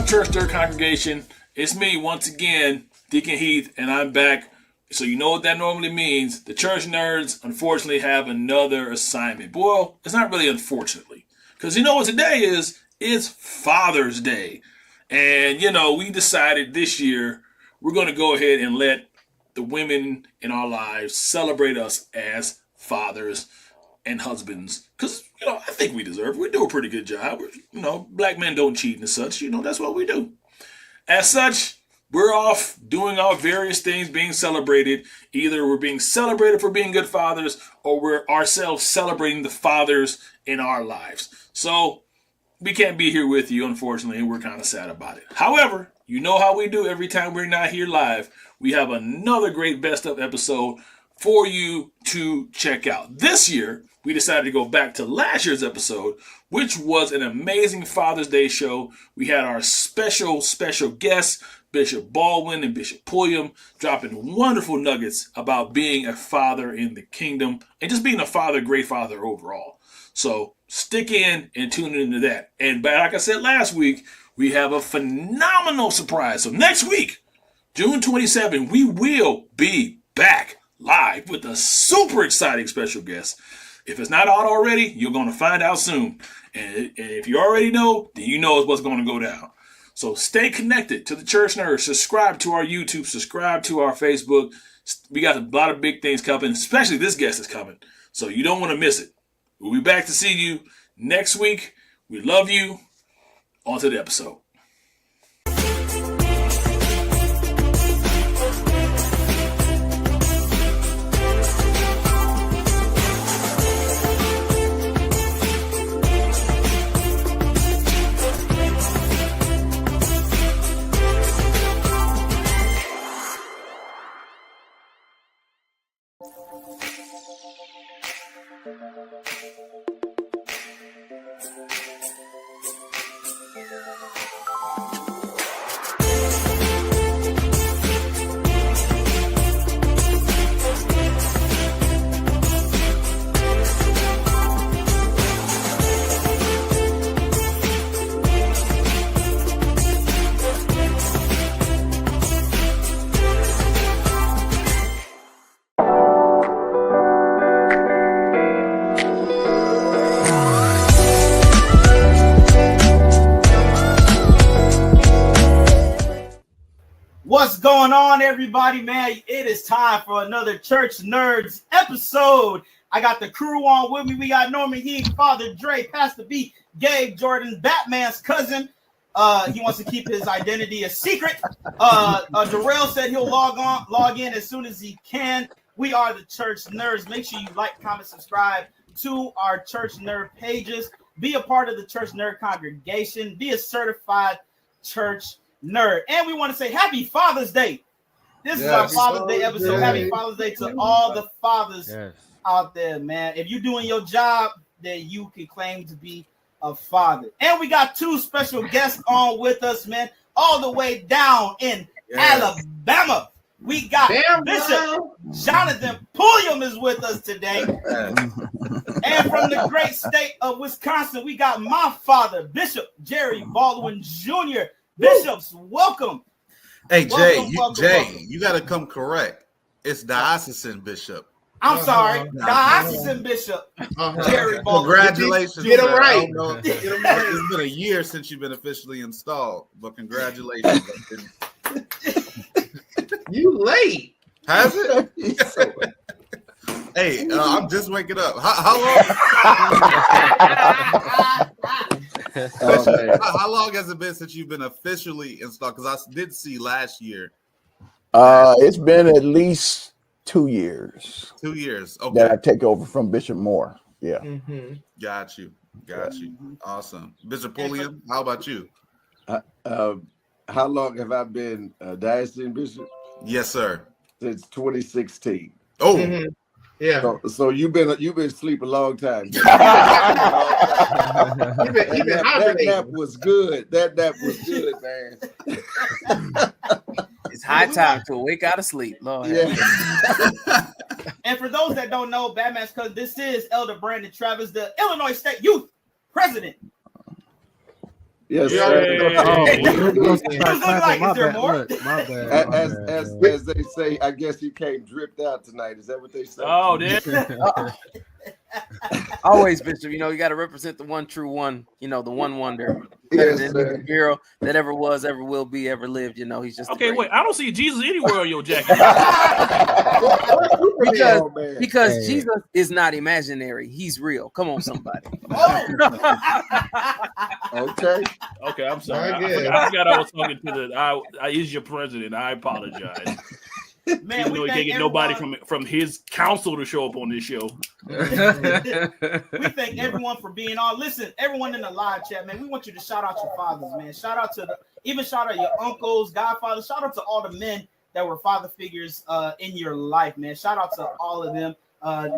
Church Nerd congregation? It's me once again, Deacon Heath, and I'm back. So you know what that normally means. The Church Nerds, unfortunately, have another assignment. Well, it's not really unfortunately. Because you know what today is? It's Father's Day. And, we decided this year we're going to go ahead and let the women in our lives celebrate us as fathers and husbands. Because, I think we deserve it. We do a pretty good job. Black men don't cheat and such. That's what we do. As such, we're off doing our various things, being celebrated. Either we're being celebrated for being good fathers, or we're ourselves celebrating the fathers in our lives. So we can't be here with you, unfortunately, and we're kind of sad about it. However, you know how we do every time we're not here live. We have another great best of episode for you to check out. This year, we decided to go back to last year's episode, which was an amazing Father's Day show. We had our special guests, Bishop Baldwin and Bishop Pulliam, dropping wonderful nuggets about being a father in the kingdom and just being a father, great father overall. So stick in and tune into that. And like I said last week, we have a phenomenal surprise. So next week, June 27th, we will be back live with a super exciting special guest. If it's not out already, you're going to find out soon. And if you already know, then you know what's going to go down. So stay connected to the Church Nerds. Subscribe to our YouTube. Subscribe to our Facebook. We got a lot of big things coming, especially this guest is coming. So you don't want to miss it. We'll be back to see you next week. We love you. On to the episode. What's going on, everybody, man? It is time for another Church Nerds episode. I got the crew on with me. We got Norman Heath, Father Dre, Pastor B, Gabe Jordan, Batman's cousin. He wants to keep his identity a secret. Darrell said he'll log in as soon as he can. We are the Church Nerds. Make sure you like, comment, subscribe to our Church Nerd pages. Be a part of the Church Nerd congregation. Be a certified Church Nerd. And we want to say Happy Father's Day. This is our Father's Day episode. Yeah. Happy Father's Day to all the fathers out there, man. If you're doing your job, then you can claim to be a father. And we got two special guests on with us, man, all the way down in Alabama. We got Bishop Jonathon Pulliam is with us today. And from the great state of Wisconsin, we got my father, Bishop Jerry Baldwin Jr. Bishops, welcome. Hey, Jay, welcome. You got to come correct. It's diocesan bishop. I'm sorry, diocesan bishop Jerry Baldwin. Congratulations. Get him right. It's been a year since you've been officially installed, but congratulations. You late. Has it? Hey, I'm just waking up. How long has it been since you've been officially installed? Because I did see last year. It's been at least 2 years. 2 years. Okay. That I take over from Bishop Moore. Yeah. Mm-hmm. Got you. Awesome. Bishop Pulliam, how about you? How long have I been diocesan bishop? Yes, sir. Since 2016. Oh. Mm-hmm. Yeah. So you've been asleep a long time. That nap was good. That nap was good, man. It's high time to wake out of sleep, Lord. Yeah. And for those that don't know, Batman's cousin, this is Elder Brandon Travis, the Illinois State Youth President. Yes, Yeah. sir. Like, is there more? My bad. As they say, I guess you came dripped out tonight. Is that what they say? Oh, there. Always, Bishop. You know, you got to represent the one true one. You know, the one wonder. Yes, Than sir. the hero that ever was, ever will be, ever lived. You know, he's just Okay. Wait, I don't see Jesus anywhere on your jacket. because Jesus is not imaginary. He's real. Come on, somebody. Okay. Okay, I'm sorry. I I forgot I was talking to the. I is your president. I apologize. Man, Even though he can't get nobody from his council to show up on this show. We thank everyone for being on. Listen, everyone in the live chat, man, we want you to shout out your fathers, man. Shout out your uncles, godfathers. Shout out to all the men that were father figures in your life, man. Shout out to all of them.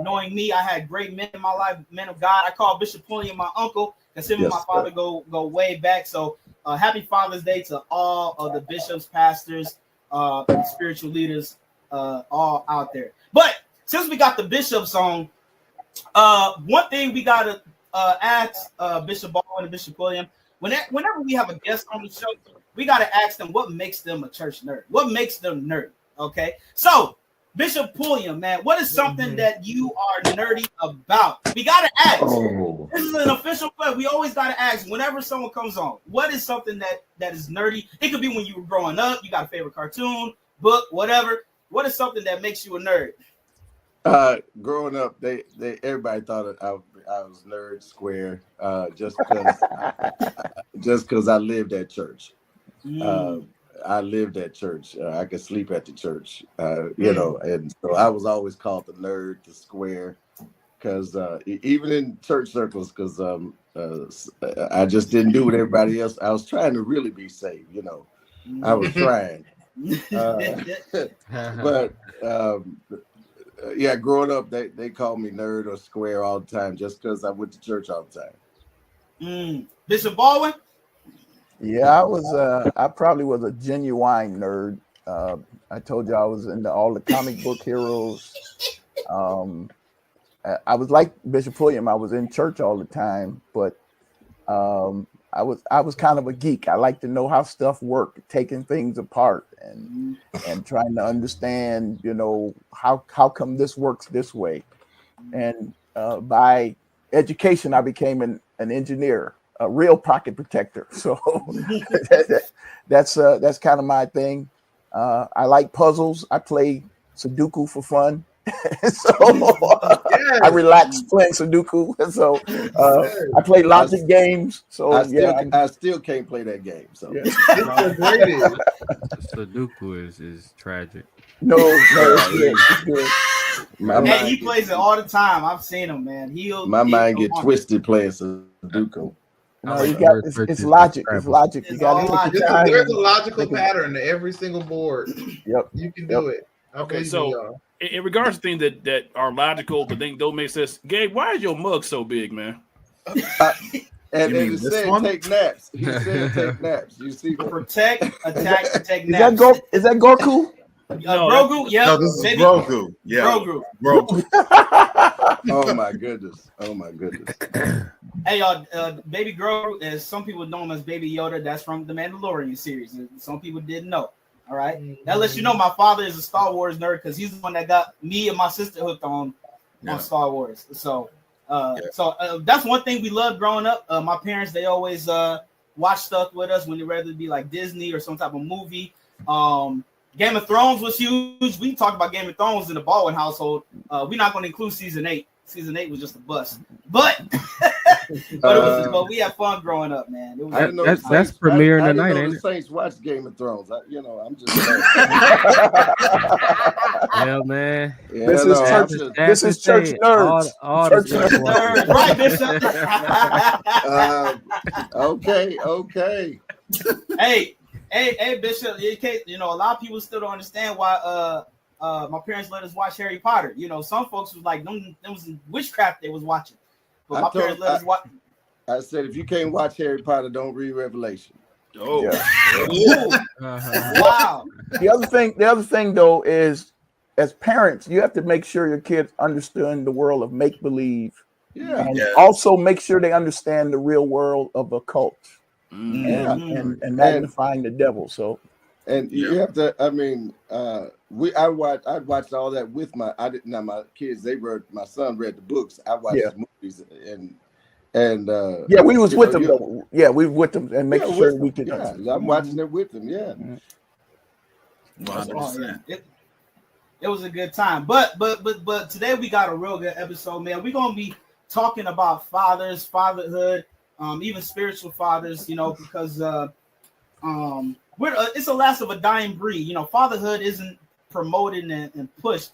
Knowing me, I had great men in my life, men of God. I call Bishop Pulliam my uncle because him and my father go way back. So happy Father's Day to all of the bishops, pastors, and spiritual leaders all out there. But since we got the bishops on, one thing we gotta ask Bishop Baldwin and Bishop Pulliam, whenever we have a guest on the show, we gotta ask them what makes them a church nerd. What makes them nerdy? Okay, so Bishop Pulliam, man, what is something that you are nerdy about? We gotta ask. This is an official play. We always gotta ask whenever someone comes on. What is something that is nerdy? It could be when you were growing up. You got a favorite cartoon, book, whatever. What is something that makes you a nerd? Growing up, they everybody thought I was nerd square just because I lived at church. I lived at church. I could sleep at the church, you know, and so I was always called the nerd, the square, because even in church circles, because I just didn't do what everybody else. I was trying to really be saved, you know. I was trying, but yeah, growing up, they called me nerd or square all the time just because I went to church all the time. Bishop Baldwin? Yeah, I probably was a genuine nerd. I told you I was into all the comic book heroes. I was like Bishop Pulliam. I was in church all the time, but I was kind of a geek. I like to know how stuff worked, taking things apart and trying to understand, you know, how come this works this way. And by education, I became an engineer, a real pocket protector. So that's kind of my thing. I like puzzles. I play Sudoku for fun. So I relax playing Sudoku. So I play logic games. So I still can't play that game. So Sudoku is tragic. No, it's good. Man, he plays it all the time. I've seen him, man. My mind get twisted playing Sudoku. No, it's logic. It's logic. You got there's a logical pattern to every single board. Yep. You can do it. Okay, so in regards to things that are logical but think don't make sense, Gabe, why is your mug so big, man? And he said take naps. He said take naps. You see, protect, attack, take naps. Is that Goku? Grogu? Yeah. No, this is Grogu. Yeah. Grogu. Oh my goodness. Hey, y'all, Baby Grogu, as some people know him as Baby Yoda, that's from the Mandalorian series. Some people didn't know. All right. That lets you know my father is a Star Wars nerd because he's the one that got me and my sister hooked on Star Wars. So that's one thing we loved growing up. My parents, they always watch stuff with us when they rather be like Disney or some type of movie. Game of Thrones was huge. We talked about Game of Thrones in the Baldwin household. We're not going to include season 8. Season 8 was just a bust. But but we had fun growing up, man. That's premiering tonight, ain't ain't it? Saints watch Game of Thrones. I'm just Hell, man. Yeah, this is church nerds. All church nerds. Right, Bishop. Okay. Hey, Bishop. In case, a lot of people still don't understand why my parents let us watch Harry Potter. Some folks was like, them was witchcraft they was watching. But my parents let us watch. I said, if you can't watch Harry Potter, don't read Revelation. Oh, yeah. Wow. The other thing though is, as parents, you have to make sure your kids understand the world of make believe. Yeah. And also make sure they understand the real world of occult. and magnifying the devil. So, and you have to. I mean, I'd watched all that with my. I didn't. Now my kids, my son read the books. I watched the movies and yeah, we was with them though. Yeah, we were with them and make sure we could. Yeah, I'm watching it with them. Yeah. 100%. It was a good time, but today we got a real good episode, man. We're gonna be talking about fathers, fatherhood, even spiritual fathers, because it's the last of a dying breed. Fatherhood isn't promoted and pushed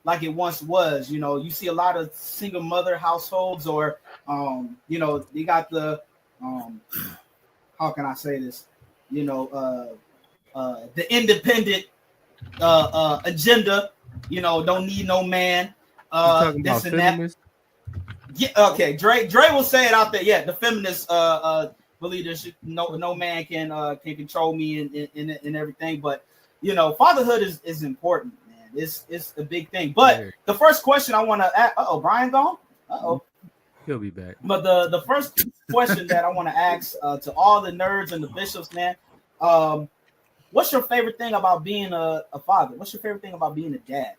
like it once was. You see a lot of single mother households, or they got the how can I say this? The independent agenda. Don't need no man. This and that. Yeah, okay. Dre will say it out there. Yeah, the feminists believe there should no man can control me and everything. But fatherhood is important, man. It's a big thing. But the first question I want to ask, Brian gone? He'll be back. But the first question that I want to ask to all the nerds and the bishops, man, what's your favorite thing about being a father? What's your favorite thing about being a dad?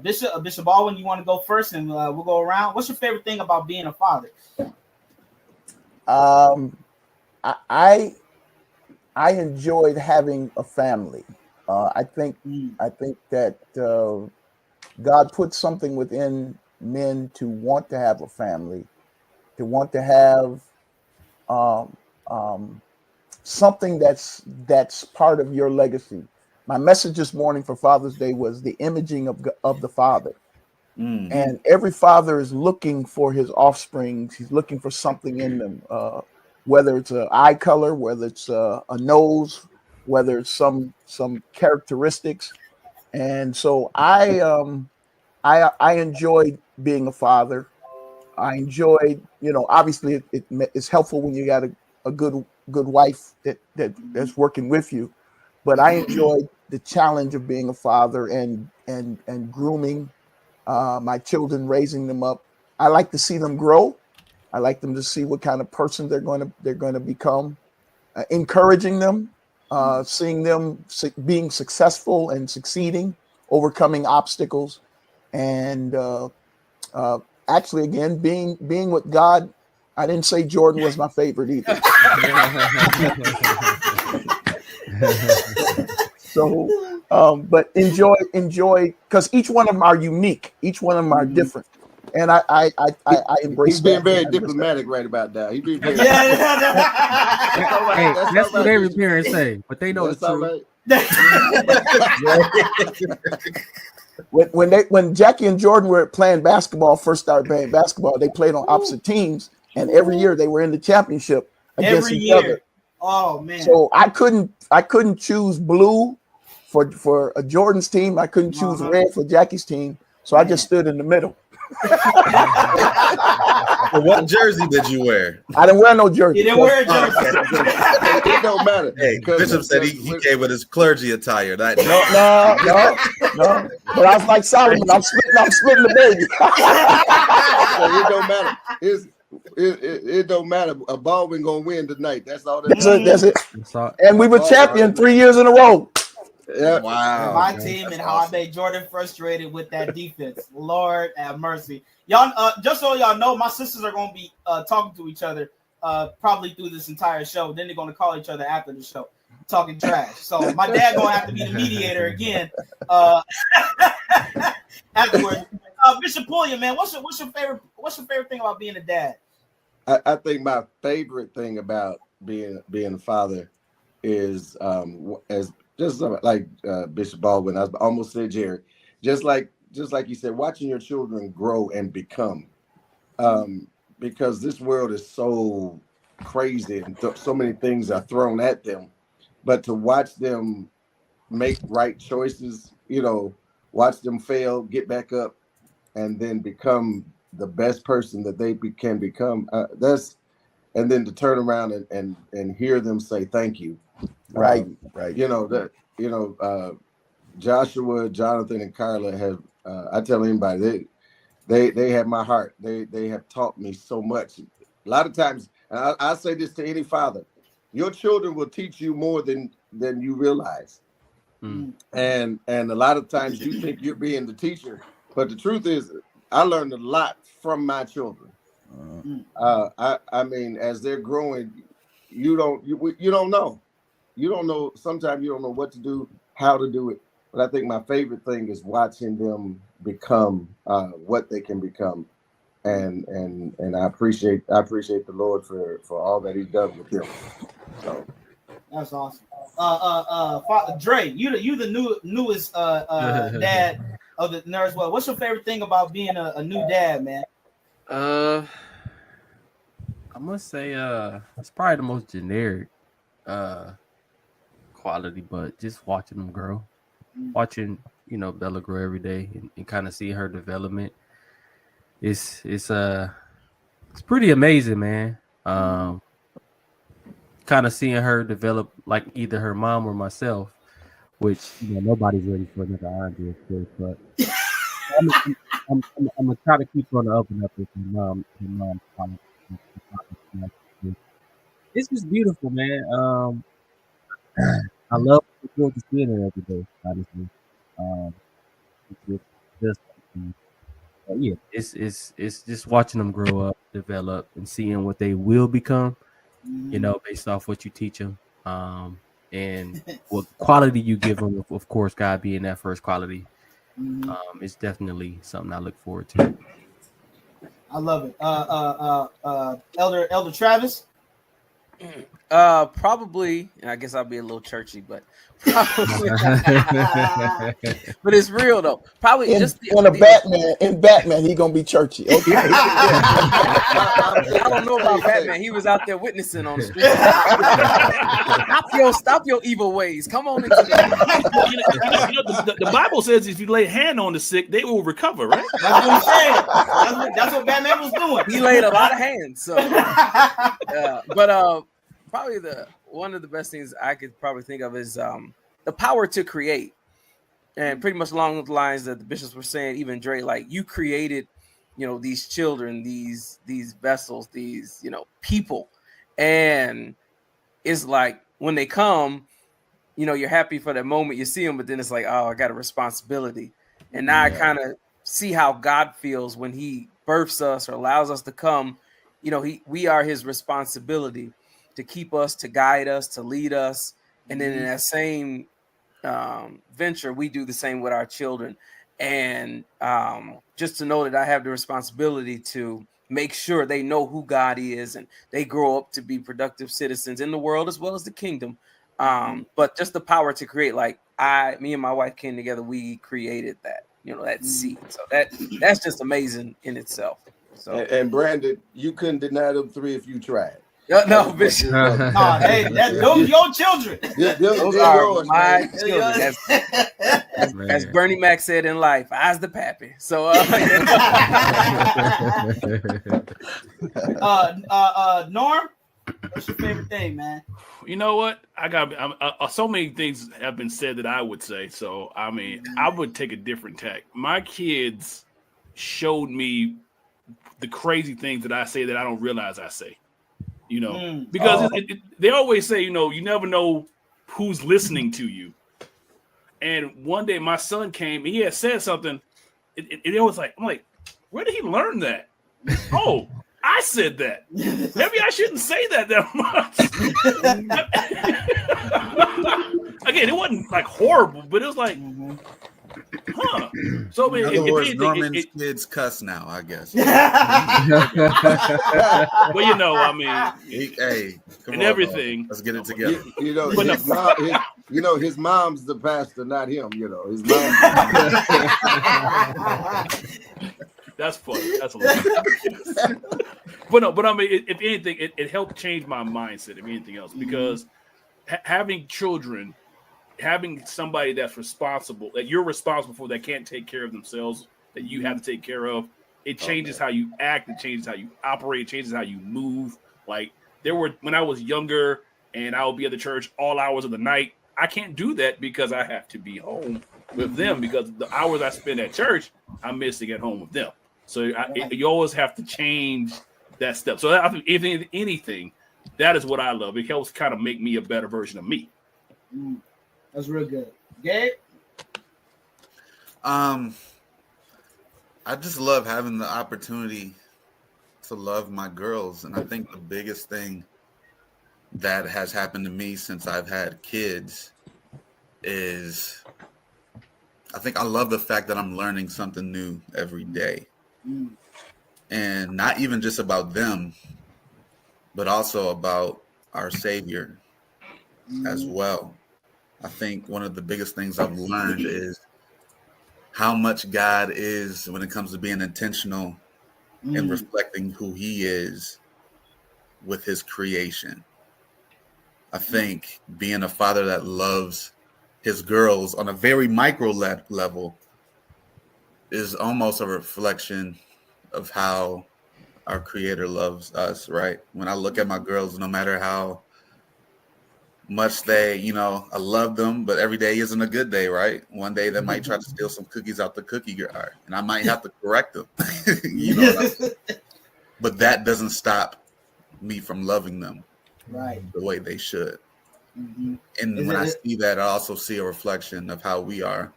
Bishop Baldwin, you want to go first, and we'll go around. What's your favorite thing about being a father? I enjoyed having a family. I think that God put something within men to want to have a family, to want to have something that's part of your legacy. My message this morning for Father's Day was the imaging of the father. And every father is looking for his offspring. He's looking for something in them, whether it's an eye color, whether it's a nose, whether it's some characteristics. And so I enjoyed being a father. I enjoyed, obviously it's helpful when you got a good wife that's working with you. But I enjoyed the challenge of being a father and grooming my children, raising them up. I like to see them grow. I like them to see what kind of person they're going to become. Encouraging them, seeing them being successful and succeeding, overcoming obstacles, and actually, again, being with God. I didn't say Jordan was my favorite either. So, but enjoy, because each one of them are unique. Each one of them are different, and I embrace. He's being very diplomatic right about that. He's being very. Hey, that's what every parent say, but they know the truth. When Jackie and Jordan were playing basketball, first started playing basketball, they played on opposite teams, and every year they were in the championship against each other. Oh man! So I couldn't choose blue for a Jordan's team. I couldn't choose red for Jackie's team. So I just stood in the middle. What jersey did you wear? I didn't wear no jersey. You didn't wear a jersey. It don't matter. Hey, Bishop said he came with his clergy attire. No. But I was like Solomon. I'm splitting the baby. So it don't matter. It don't matter. A Baldwin gonna win tonight. That's all. That's it. And we were champion 3 years in a row. Yeah. Wow. My team and how I made Jordan frustrated with that defense. Lord have mercy. Y'all, just so y'all know, my sisters are gonna be talking to each other probably through this entire show. Then they're gonna call each other after the show, talking trash. So my dad gonna have to be the mediator again afterwards. Bishop Pulliam, man, what's your favorite thing about being a dad? I think my favorite thing about being a father is just like Bishop Baldwin. I almost said Jerry. Just like you said, watching your children grow and become, because this world is so crazy and so many things are thrown at them. But to watch them make right choices, watch them fail, get back up, and then become the best person that they can become. And then to turn around and hear them say thank you. Right. Joshua, Jonathan, and Carla have. I tell anybody they have my heart. They have taught me so much. A lot of times I say this to any father: your children will teach you more than you realize. And a lot of times you think you're being the teacher, but the truth is, I learned a lot from my children. I mean, as they're growing, you don't know. You don't know. Sometimes you don't know what to do, how to do it. But I think my favorite thing is watching them become what they can become, and I appreciate the Lord for all that He's done with them. So that's awesome. Dre, you the newest dad of the Nerds. Well, what's your favorite thing about being a new dad, man? I must say, it's probably the most generic quality, but just watching them grow, watching Bella grow every day, and kind of see her development. It's pretty amazing, man. Kind of seeing her develop like either her mom or myself, which nobody's ready for another R&B, of course, but I'm gonna try to keep on the up and up with her mom. It's just beautiful, man. I love to seeing her every day, obviously. Yeah, it's just watching them grow up, develop, and seeing what they will become. Based off what you teach them, and what quality you give them. Of course, God being that first quality, it's definitely something I look forward to. I love it. Elder Travis. Probably, and I guess I'll be a little churchy, but probably, but it's real though. Probably in Batman, he gonna be churchy. Okay. I don't know about Batman. He was out there witnessing on the street. Stop your evil ways. Come on into the Bible says if you lay hand on the sick, they will recover, right? That's what he said. That's what Batman was doing. He laid a lot of hands. So, but probably one of the best things I could probably think of is the power to create, and pretty much along the lines that the bishops were saying. Even Dre, like you created, these children, these vessels, these people, and it's like when they come, you're happy for that moment you see them, but then it's like, oh, I got a responsibility, and now I kind of see how God feels when He births us or allows us to come. We are His responsibility to keep us, to guide us, to lead us. And then in that same venture, we do the same with our children. And just to know that I have the responsibility to make sure they know who God is and they grow up to be productive citizens in the world as well as the kingdom. But just the power to create, like me and my wife came together, we created that, that seed. So that's just amazing in itself. So and Brandon, you couldn't deny them three if you tried. No, Bishop. Hey, those your children. Those are yours, my children. As Bernie Mac said in life, I's the pappy. So, Norm, what's your favorite thing, man? You know what? So many things have been said that I would say. So, I mean, I would take a different tack. My kids showed me the crazy things that I say that I don't realize I say. Because they always say, you never know who's listening to you. And one day my son came, and he had said something. It was like, I'm like, where did he learn that? Oh, I said that. Maybe I shouldn't say that much. Again, it wasn't like horrible, but it was like, huh. So in other words, Norman's kids cuss now, I guess. Well, I mean, hey, come and on, everything. Let's get it together. His mom's the pastor, not him. His mom. That's funny. That's hilarious. But I mean, if anything, it helped change my mindset. If anything else, because having children. Having somebody that's responsible, that you're responsible for, that can't take care of themselves, that you have to take care of, it changes how you act, it changes how you operate, it changes how you move. Like when I was younger and I would be at the church all hours of the night, I can't do that because I have to be home with them, because the hours I spend at church, I'm missing at home with them. So you always have to change that step. So I think if anything, that is what I love. It helps kind of make me a better version of me. That's real good. Gabe? I just love having the opportunity to love my girls. And I think the biggest thing that has happened to me since I've had kids is I think I love the fact that I'm learning something new every day. And not even just about them, but also about our Savior as well. I think one of the biggest things I've learned is how much God is when it comes to being intentional and reflecting who he is with his creation. I think being a father that loves his girls on a very micro level is almost a reflection of how our creator loves us, right? When I look at my girls, no matter how much they, I love them, but every day isn't a good day, right? One day they might try to steal some cookies out the cookie jar, and I might have to correct them, but that doesn't stop me from loving them the way they should. And when I see that, I also see a reflection of how we are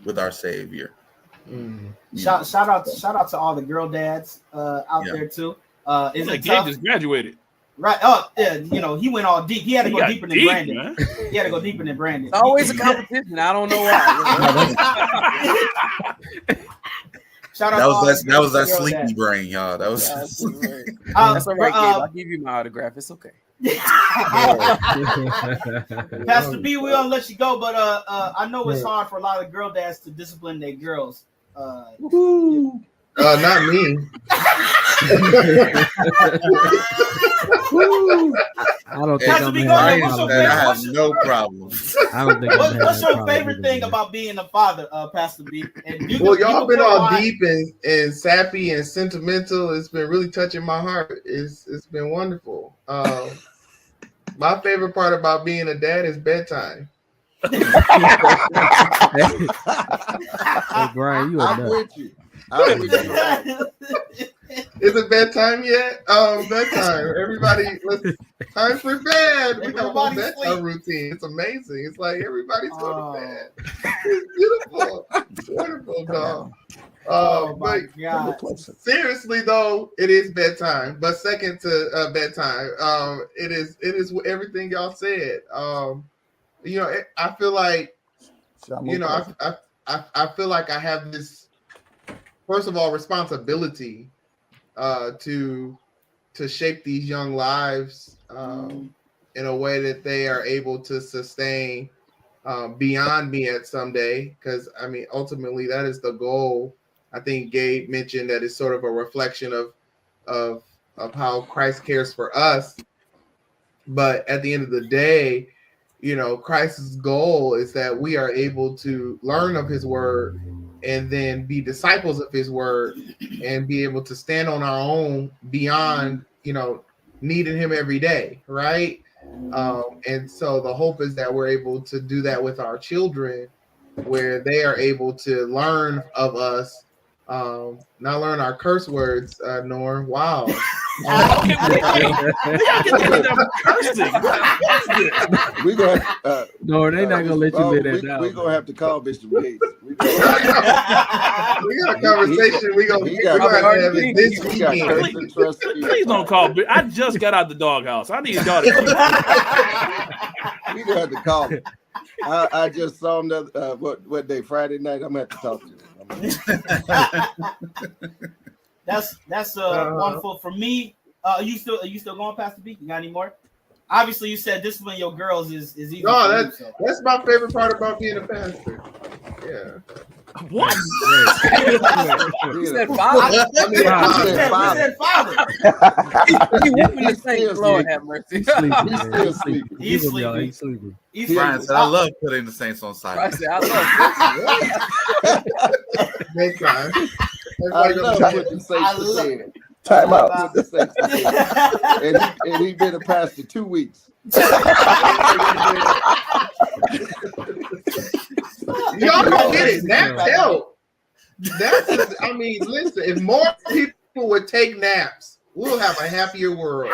with our Savior. Shout out to all the girl dads out there too. Is it Gabe just graduated? Right. Oh, yeah. He went all deep. He had to go deeper than Brandon. Man. He had to go deeper than Brandon. It's always a competition. I don't know why. Shout out that was that sleepy brain, y'all. That was. That's all right, Gabe. I'll give you my autograph. It's okay. Pastor B, we're gonna let you go, but I know it's hard for a lot of girl dads to discipline their girls. Not me. I don't think Pastor B, go ahead. I have no problem. I don't think what's your favorite thing about being a father, Pastor B? And y'all been all deep and sappy and sentimental. It's been really touching my heart. It's been wonderful. My favorite part about being a dad is bedtime. Hey, Brian, you are nuts. I'm with you. Is it bedtime yet? Bedtime. Everybody, time for bed. We have a bedtime routine. It's amazing. It's like everybody's going to bed. It's beautiful. It's wonderful, dog. Oh my God. Seriously though, it is bedtime. But second to bedtime, it is everything y'all said. I feel like I feel like I have this, first of all, responsibility to shape these young lives in a way that they are able to sustain beyond me at someday. Because ultimately that is the goal. I think Gabe mentioned that it's sort of a reflection of how Christ cares for us. But at the end of the day, Christ's goal is that we are able to learn of his word and then be disciples of his word and be able to stand on our own beyond, needing him every day. Right. And so the hope is that we're able to do that with our children, where they are able to learn of us. Not learn our curse words, Norm. Wow. We gonna no, they're not gonna let you live that down. We're gonna have to call Bishop Gates. We got a conversation. We're gonna have it this weekend. Please don't call. I just got out the doghouse. I need y'all to. We gonna have to call him. I just saw him what day? Friday night. I'm gonna have to talk to him. That's wonderful for me. Are you still going, Pastor B? You got any more? Obviously, you said discipline your girls is easy. No, that's my favorite part about being a pastor. Yeah. What? You said father. You said father. He whooping the saints. Lord have mercy. He's sleeping. Brian said, "I love putting the saints on silent." I said, I love bedtime. I love putting the saints to bed. Time out. And he's been a pastor 2 weeks. Y'all don't get it. Naps help. Listen, if more people would take naps, we'll have a happier world.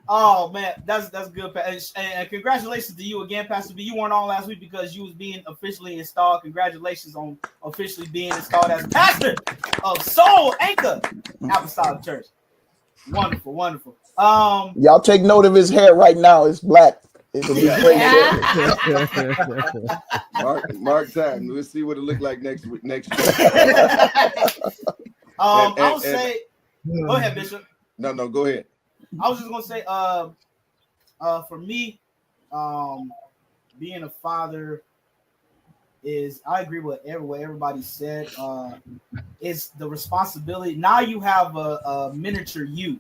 Oh man, that's good, and congratulations to you again, Pastor B. You weren't on last week because you was being officially installed. Congratulations on officially being installed as pastor of Soul Anchor Apostolic Church. Wonderful, wonderful. Y'all take note of his hair right now. It's black. It'll be great. Mark time. Let's see what it look like next week. Next year. I would say, go ahead, Bishop. No, go ahead. I was just gonna say, for me, being a father is, I agree with what everybody said. It's the responsibility. Now you have a miniature you.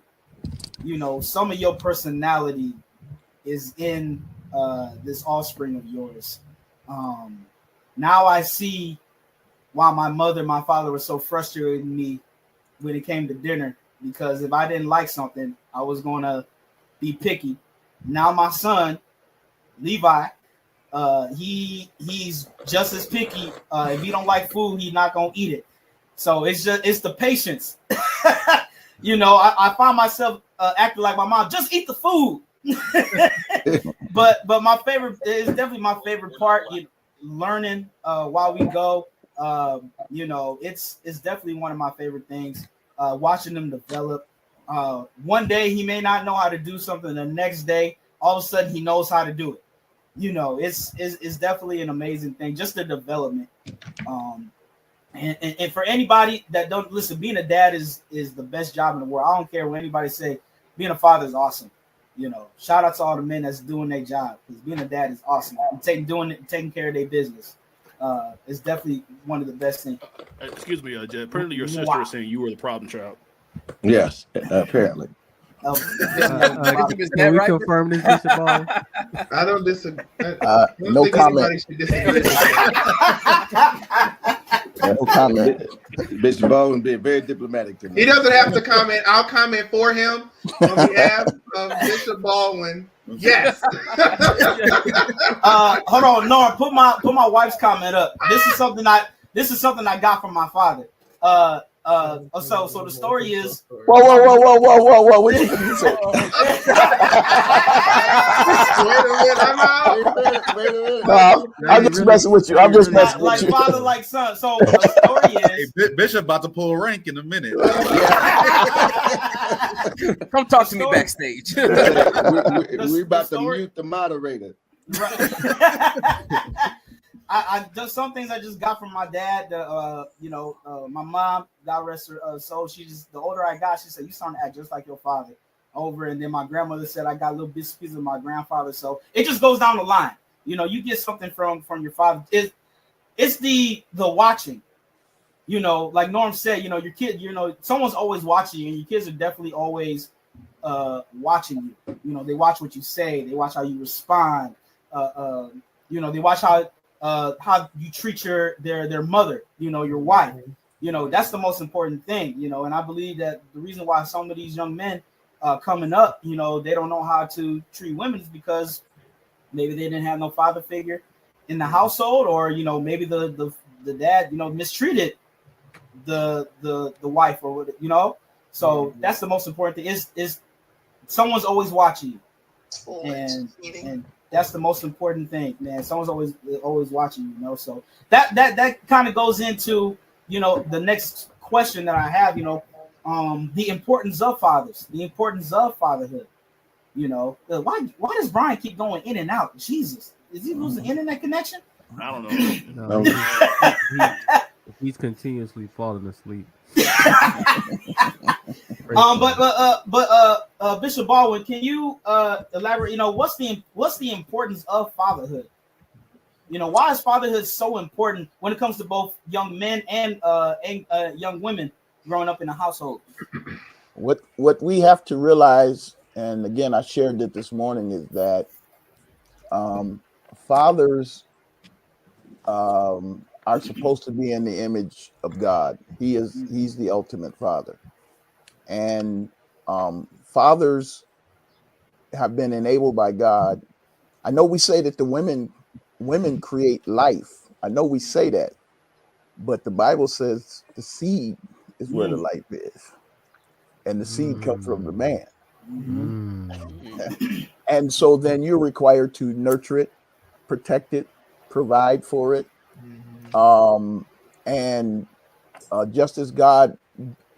You know, some of your personality is in this offspring of yours. Now I see why my father was so frustrated with me when it came to dinner, because if I didn't like something, I was gonna be picky. Now my son, Levi, he's just as picky. If he don't like food, he's not gonna eat it. So it's the patience. You know, I find myself acting like my mom. Just eat the food. but my favorite is definitely my favorite part. Learning while we go. You know, it's definitely one of my favorite things. Watching them develop. One day he may not know how to do something. The next day, all of a sudden he knows how to do it. You know, it's definitely an amazing thing. Just the development. And for anybody that don't listen, being a dad is the best job in the world. I don't care what anybody say. Being a father is awesome. You know, shout out to all the men that's doing their job, because being a dad is awesome. And taking care of their business. It's definitely one of the best things. Excuse me, Jed. Apparently your sister is saying you were the problem child. Yes, apparently. Can we confirm this, Bishop Baldwin? I don't disagree. No comment. No comment. Bishop Baldwin being very diplomatic tonight. He doesn't have to comment. I'll comment for him on behalf of Bishop Baldwin. Yes. Hold on, Nora. Put my wife's comment up. This is something I got from my father. So the story is. Whoa! What you say? I'm just messing with you. I'm just messing with you. Like father, like son. So the story is. Hey, Bishop about to pull rank in a minute. Come talk to me backstage. we about to mute the moderator. I just some things I just got from my dad. My mom, God rest her soul. She just, the older I got, she said, "You starting to act just like your father." Over, and then my grandmother said, "I got little bits of my grandfather." So it just goes down the line. You know, you get something from your father. It's the watching. You know, like Norm said, you know, your kid, you know, someone's always watching you, and your kids are definitely always watching you. You know, they watch what you say, they watch how you respond. You know, they watch how you treat their mother, you know, your wife. You know, that's the most important thing, you know, and I believe that the reason why some of these young men coming up, you know, they don't know how to treat women is because maybe they didn't have no father figure in the household, or, you know, maybe the dad, you know, mistreated the wife, or what, you know. So that's the most important thing, is someone's always watching you. And that's the most important thing, man. Someone's always watching you, you know. So that kind of goes into, you know, the next question that I have, you know, the importance of fathers, the importance of fatherhood. You know, why does Brian keep going in and out? Jesus, is he losing internet connection? I don't know. No, he's continuously falling asleep. But Bishop Baldwin, can you elaborate? You know, what's the importance of fatherhood? You know, why is fatherhood so important when it comes to both young men and young women growing up in a household? What we have to realize, and again, I shared it this morning, is that fathers are supposed to be in the image of God. He's the ultimate father, and fathers have been enabled by God. I know we say that the women create life. I know we say that, but the Bible says the seed is where the life is, and the seed comes from the man. And so then you're required to nurture it, protect it, provide for it. And just as God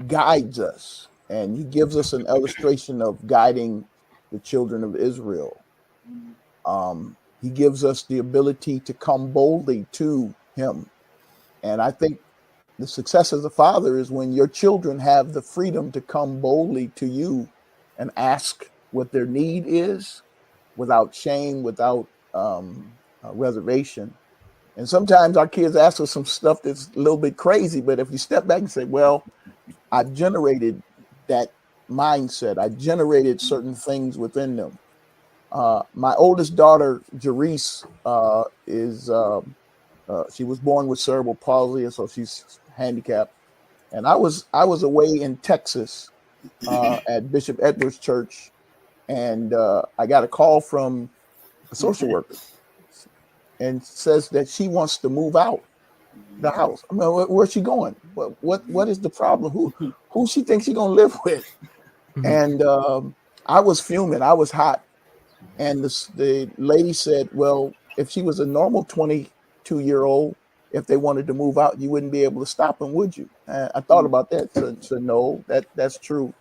guides us, and he gives us an illustration of guiding the children of Israel, he gives us the ability to come boldly to him. And I think the success as a father is when your children have the freedom to come boldly to you and ask what their need is without shame, without reservation. And sometimes our kids ask us some stuff that's a little bit crazy, but if you step back and say, well, I generated that mindset, I generated certain things within them. My oldest daughter, Jerice, she was born with cerebral palsy, and so she's handicapped. And I was away in Texas at Bishop Edwards Church, and I got a call from a social worker, and says that she wants to move out the house. I mean, where's she going? What is the problem? Who she thinks she's gonna live with? And I was fuming. I was hot. And the lady said, well, if she was a normal 22-year-old, if they wanted to move out, you wouldn't be able to stop them, would you? I thought about that. So no, that's true.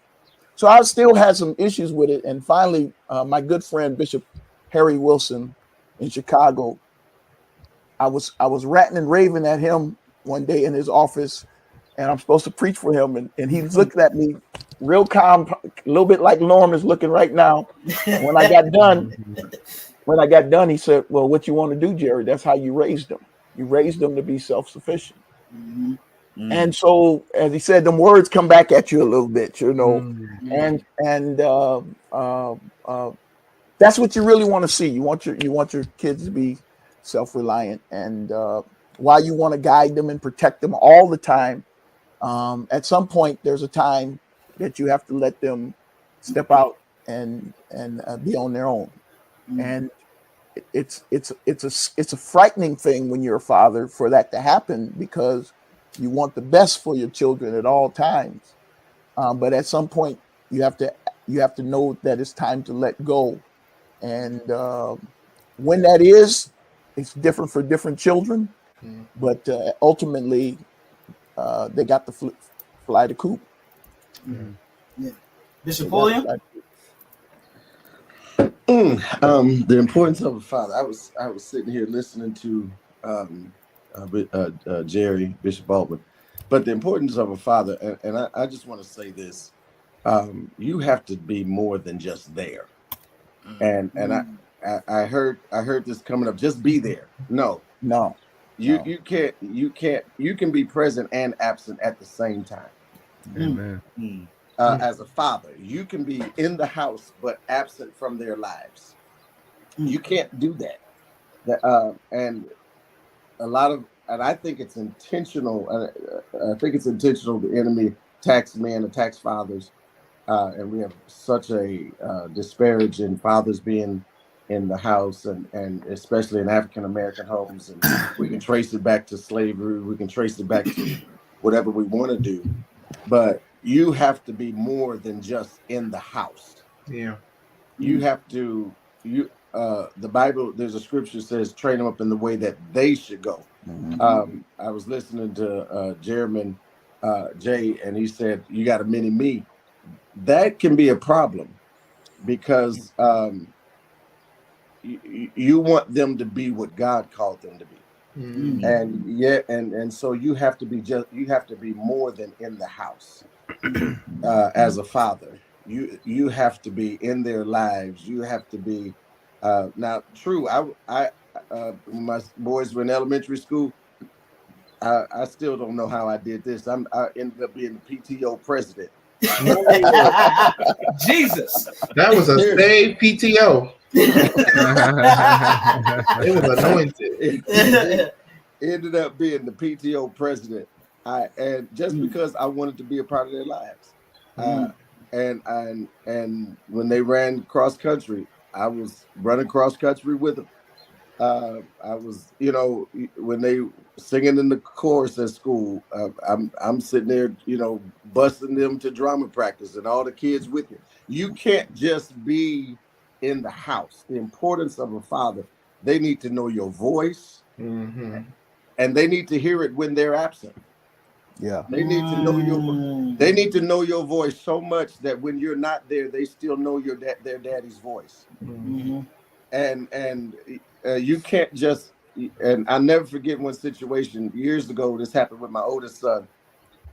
So I still had some issues with it. And finally, my good friend, Bishop Harry Wilson in Chicago, I was ranting and raving at him one day in his office, and I'm supposed to preach for him. And he was looking at me real calm, a little bit like Norm is looking right now. When I got done, he said, well, what you want to do, Jerry? That's how you raised them. You raised them to be self-sufficient. And so, as he said, them words come back at you a little bit, you know, and that's what you really want to see. You want your kids to be self-reliant, and while you want to guide them and protect them all the time, at some point there's a time that you have to let them step out and be on their own. And it's a frightening thing when you're a father for that to happen, because you want the best for your children at all times, but at some point you have to know that it's time to let go. And when that is, it's different for different children, but ultimately they got to fly the coop. Bishop Pulliam? The importance of a father. I was sitting here listening to Jerry, Bishop Baldwin, but the importance of a father, and I just want to say this: you have to be more than just there. And I heard this coming up. Just be there. No. You can't. You can be present and absent at the same time. Amen. As a father, you can be in the house but absent from their lives. You can't do that. And I think it's intentional. I think it's intentional. The enemy attacks men, attacks fathers, and we have such a disparage in fathers being in the house, and especially in African American homes. And we can trace it back to slavery. We can trace it back to whatever we want to do, but you have to be more than just in the house. Yeah. You have to, the Bible, there's a scripture that says, train them up in the way that they should go. I was listening to Jay, and he said, you got a mini me. That can be a problem, because you want them to be what God called them to be. And so you have to be more than in the house. As a father, you have to be in their lives. You have to be now. True, I when my boys were in elementary school, I still don't know how I did this. I ended up being the PTO president. Jesus, that was a saved PTO. It was anointed. Ended up being the PTO president. And just because I wanted to be a part of their lives, and when they ran cross country, I was running cross country with them. I was, when they singing in the chorus at school, I'm sitting there, busting them to drama practice and all the kids with me. You can't just be in the house. The importance of a father, they need to know your voice, Mm-hmm. and they need to hear it when they're absent. Yeah. They need to know your voice so much that when you're not there, they still know their daddy's voice. Mm-hmm. And you can't just. And I never forget one situation years ago. This happened with my oldest son.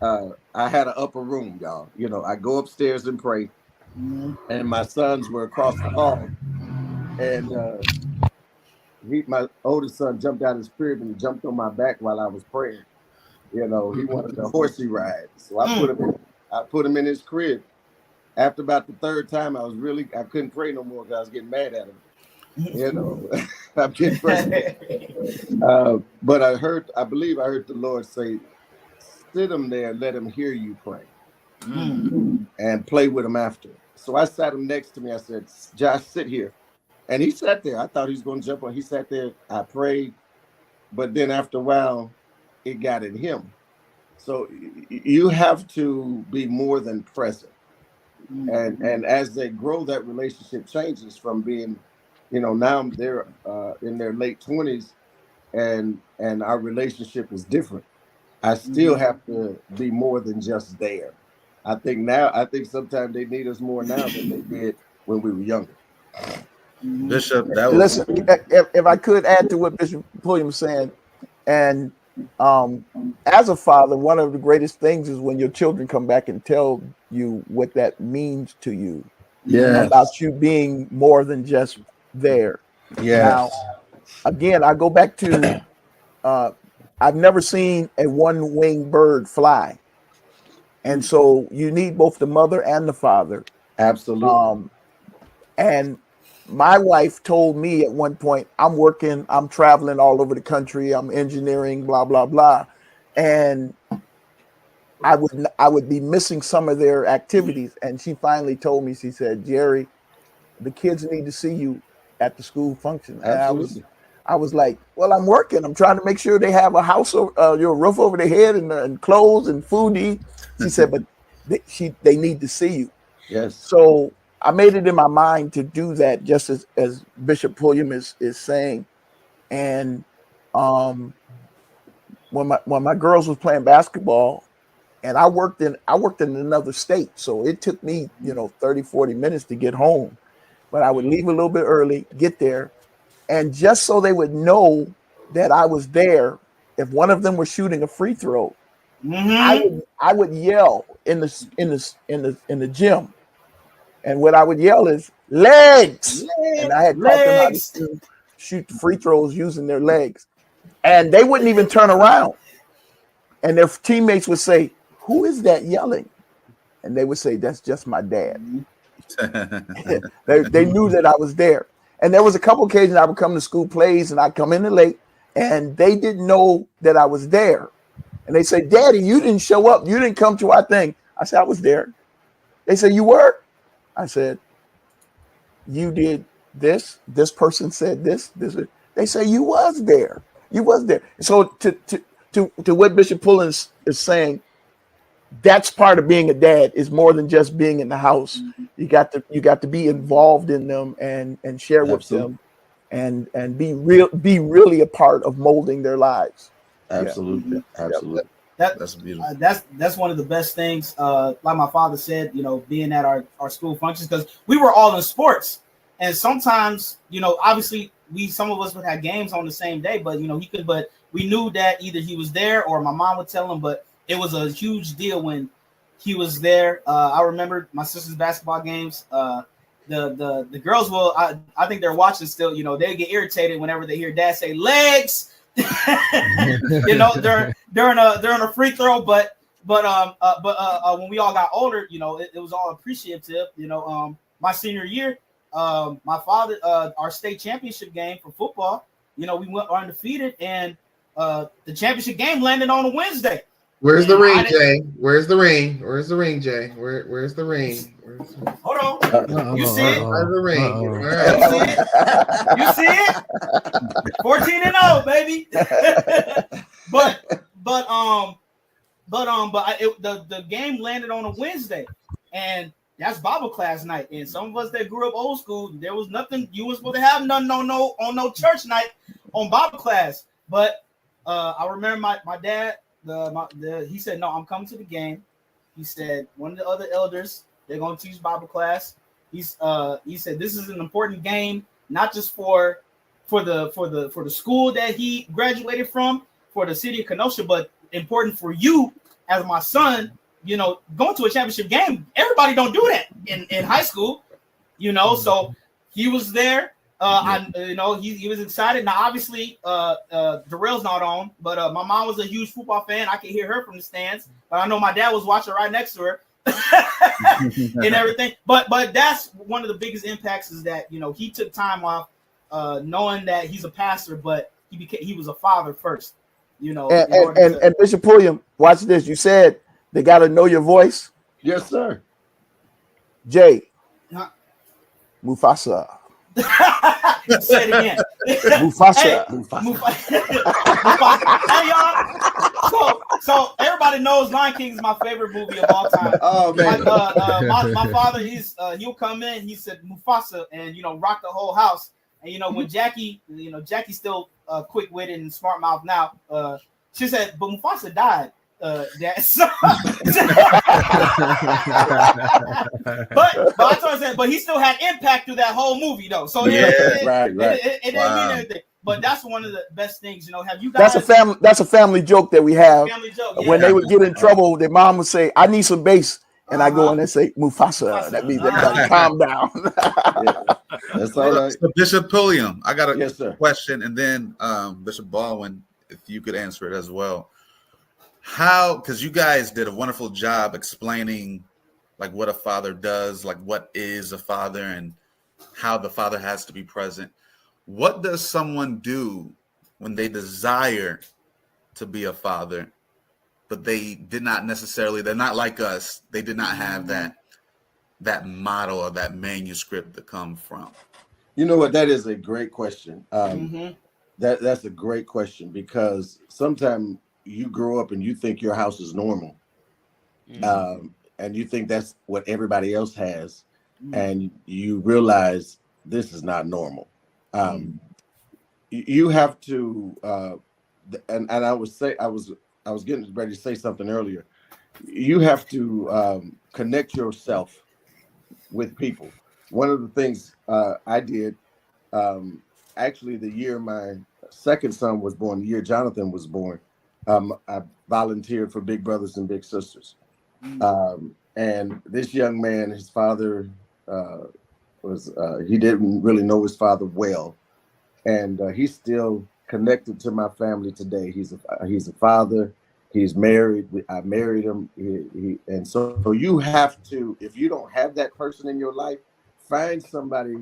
I had an upper room, y'all. I go upstairs and pray, and my sons were across the hall, and my oldest son jumped out of his crib and he jumped on my back while I was praying. He wanted a horsey ride, so I put him in his crib. After about the third time, I couldn't pray no more because I was getting mad at him. I'm getting frustrated. But I believe I heard the Lord say, sit him there and let him hear you pray, and play with him after. So I sat him next to me. I said, Josh, sit here. And he sat there. I thought he was going to jump on. He sat there. I prayed. But then after a while, it got in him. So you have to be more than present. And as they grow, that relationship changes from being, now they're in their late 20s, and our relationship is different. I still have to be more than just there. I think sometimes they need us more now than they did when we were younger. Bishop, that was Listen, if I could add to what Bishop Pulliam was saying, and as a father, one of the greatest things is when your children come back and tell you what that means to you. Yes. About you being more than just there. Yes. Now, again, I go back to I've never seen a one-winged bird fly. And so you need both the mother and the father. Absolutely. And my wife told me at one point, I'm traveling all over the country, I'm engineering, blah, blah, blah. And I would be missing some of their activities. And she finally told me, she said, Jerry, the kids need to see you at the school function. Absolutely. And I was like, well, I'm working. I'm trying to make sure they have a house, your roof over their head, and clothes and food to eat. She said, but they need to see you. Yes. So I made it in my mind to do that, just as Bishop Pulliam is saying. And when my girls was playing basketball, and I worked in another state, so it took me 30, 40 minutes to get home. But I would leave a little bit early, get there, and just so they would know that I was there, if one of them was shooting a free throw, I would yell in the gym, and what I would yell is legs, and I had taught them how to shoot the free throws using their legs, and they wouldn't even turn around, and their teammates would say, "Who is that yelling?" And they would say, "That's just my dad." They knew that I was there. And there was a couple occasions I would come to school plays and I'd come in late and they didn't know that I was there. And they say, Daddy, you didn't show up. You didn't come to our thing. I said, I was there. They said, you were? I said, you did this. This person said this. They say, you was there. You was there. So to what Bishop Pulliam is saying, that's part of being a dad, is more than just being in the house. You got to be involved in them and share with them and be really a part of molding their lives. Absolutely. Yeah. Absolutely. That's beautiful. That's one of the best things. Like my father said, being at our school functions, because we were all in sports, and sometimes, obviously some of us would have games on the same day, but but we knew that either he was there or my mom would tell him. But it was a huge deal when he was there. I remember my sister's basketball games. The girls will, I think they're watching still. They get irritated whenever they hear Dad say legs. During a free throw, but when we all got older, it was all appreciative. My senior year, my father, our state championship game for football, we went undefeated, and the championship game landed on a Wednesday. Where's the And ring, Jay? Where's the ring? Where's the ring, Jay? Where's the ring? Hold on. You see it? Where's the ring? You see it? You see it? 14-0, baby. The game landed on a Wednesday, and that's Bible class night. And some of us that grew up old school, there was nothing you were supposed to have nothing on no church night on Bible class. But I remember my dad, he said, "No, I'm coming to the game." He said one of the other elders, they're going to teach Bible class. He said this is an important game, not just for the school that he graduated from, for the city of Kenosha, but important for you as my son. You know, going to a championship game, everybody don't do that in high school. You know, so he was there. He was excited. Now, obviously, Darrell's not on, but my mom was a huge football fan. I could hear her from the stands, but I know my dad was watching right next to her and everything. But that's one of the biggest impacts is that, you know, he took time off, knowing that he's a pastor, but he was a father first. You know, and Bishop Pulliam, watch this. You said they got to know your voice. Yes, sir. Jay, Mufasa. Say it again. Mufasa. Mufasa. Hey, y'all. So everybody knows Lion King is my favorite movie of all time. Oh man. My father, he'll come in. He said Mufasa, and rock the whole house. And when Jackie's still quick-witted and smart mouth now. She said, but Mufasa died. But I told her, but he still had impact through that whole movie though. So it didn't mean anything. But that's one of the best things, have you guys? That's a family joke that we have. Family joke, yeah. When they would get in trouble, their mom would say, "I need some bass," and I go in and say, "Mufasa." That means everybody calm down. That's all right. So Bishop Pulliam, I got a question, and then Bishop Baldwin, if you could answer it as well. How, because you guys did a wonderful job explaining like what a father does, like what is a father and how the father has to be present. What does someone do when they desire to be a father, but they did not necessarily, they're not like us, they did not have that model or that manuscript to come from? You know what? That is a great question. That's a great question, because sometimes you grow up and you think your house is normal, and you think that's what everybody else has, and you realize this is not normal. You have to, and I was getting ready to say something earlier. You have to connect yourself with people. One of the things I did, actually, the year my second son was born, the year Jonathon was born, I volunteered for Big Brothers and Big Sisters. And this young man, his father he didn't really know his father well. And he's still connected to my family today. He's a father. He's married. I married him. And so you have to, if you don't have that person in your life, find somebody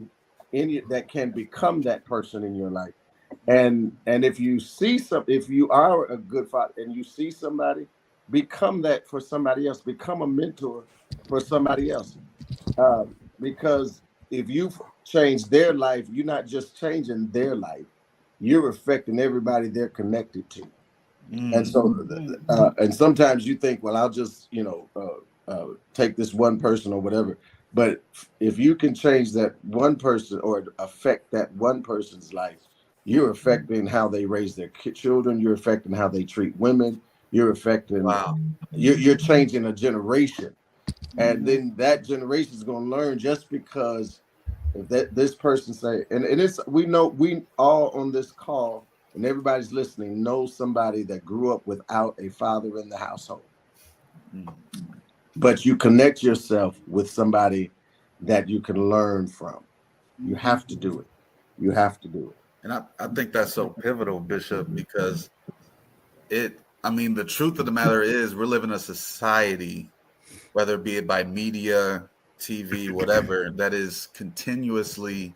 that can become that person in your life. And if you see if you are a good father and you see somebody, become that for somebody else. Become a mentor for somebody else. Because if you change their life, you're not just changing their life, you're affecting everybody they're connected to. And so, and sometimes you think, well, I'll just, take this one person or whatever. But if you can change that one person or affect that one person's life, you're affecting how they raise their children. You're affecting how they treat women. You're affecting, you're changing a generation. And then that generation is going to learn, just because if this person say, and it's, we all on this call and everybody's listening know somebody that grew up without a father in the household. But you connect yourself with somebody that you can learn from. You have to do it. You have to do it. And I think that's so pivotal, Bishop, because the truth of the matter is we're living in a society, whether it be it by media, TV, whatever, that is continuously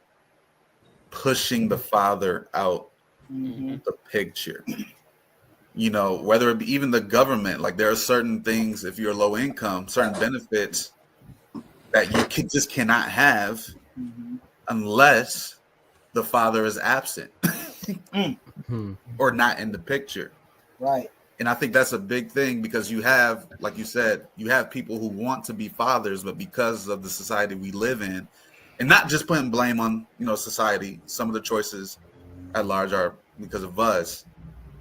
pushing the father out the picture. you know, whether it be even the government, like there are certain things, if you're low income, certain benefits that just cannot have unless the father is absent or not in the picture. Right. And I think that's a big thing because you have, like you said, you have people who want to be fathers, but because of the society we live in, and not just putting blame on, you know, society, some of the choices at large are because of us,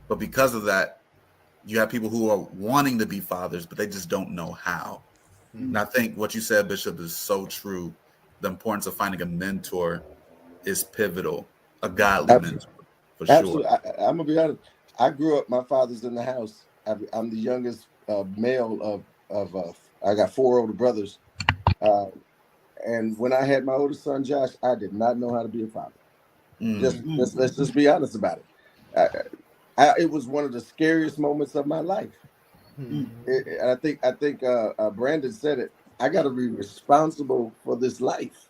but because of that, you have people who are wanting to be fathers, but they just don't know how. And I think what you said, Bishop, is so true. The importance of finding a mentor is pivotal, a godly mentor, for sure. Absolutely. I'm gonna be honest. I grew up. My father's in the house. I'm the youngest male of. I got 4 older brothers, and when I had my oldest son Josh, I did not know how to be a father. Let's just be honest about it. It was one of the scariest moments of my life. I think Brandon said it. I got to be responsible for this life,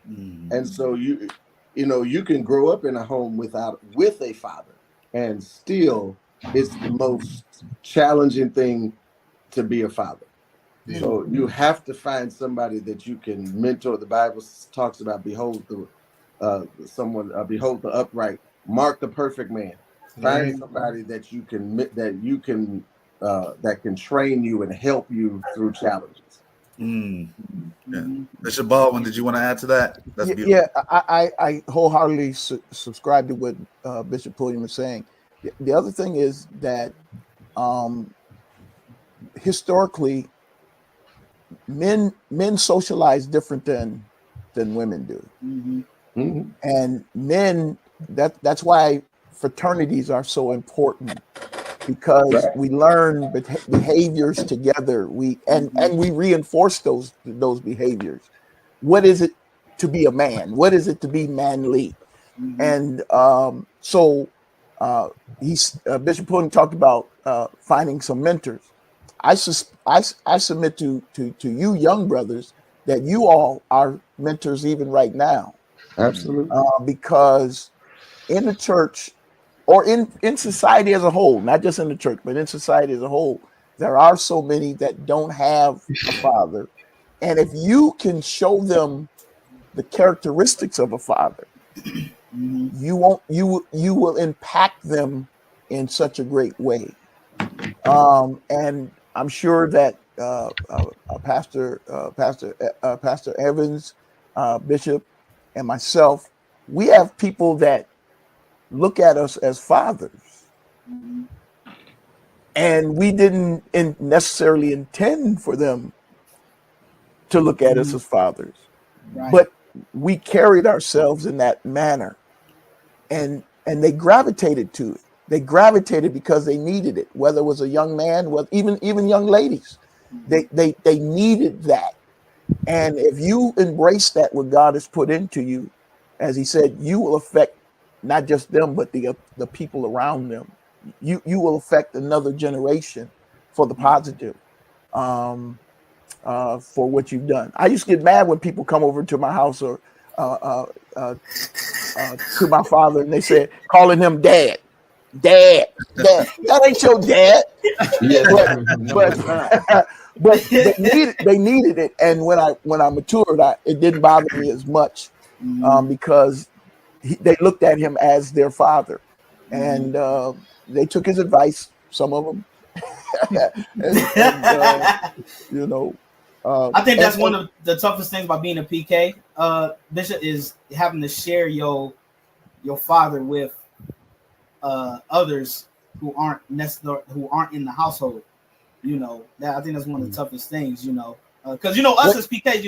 and so you know, you can grow up in a home with a father, and still it's the most challenging thing to be a father. So you have to find somebody that you can mentor. The Bible talks about behold the upright, mark the perfect man. Find somebody that can train you and help you through challenges. Yeah. Bishop Baldwin, did you want to add to that? That's beautiful. Yeah, I wholeheartedly subscribe to what Bishop Pulliam is saying. The other thing is that historically, men socialize different than women do, and men that's why fraternities are so important, because we learn behaviors together. We reinforce those behaviors. What is it to be a man? What is it to be manly? And so Bishop Puddin talked about finding some mentors. I submit to you young brothers that you all are mentors even right now. Absolutely. Because in the church, or in society as a whole, not just in the church, but in society as a whole, there are so many that don't have a father. And if you can show them the characteristics of a father, you will impact them in such a great way. And I'm sure that Pastor Evans, Bishop, and myself, we have people that look at us as fathers, and we didn't necessarily intend for them to look at us as fathers, but we carried ourselves in that manner, and they gravitated to it. They gravitated because they needed it, whether it was a young man, whether even young ladies, they needed that. And if you embrace that, what God has put into you, as he said, you will affect not just them, but the people around them. You will affect another generation for the positive, for what you've done. I used to get mad when people come over to my house or to my father, and they said, calling him dad. That ain't your dad. But they needed it, and when I matured, it didn't bother me as much, because they looked at him as their father, and they took his advice. Some of them, you know. I think that's one of the toughest things about being a PK, Bishop, is having to share your father with others who aren't in the household. You know, that I think that's one of the toughest things. You know, because us as PKs,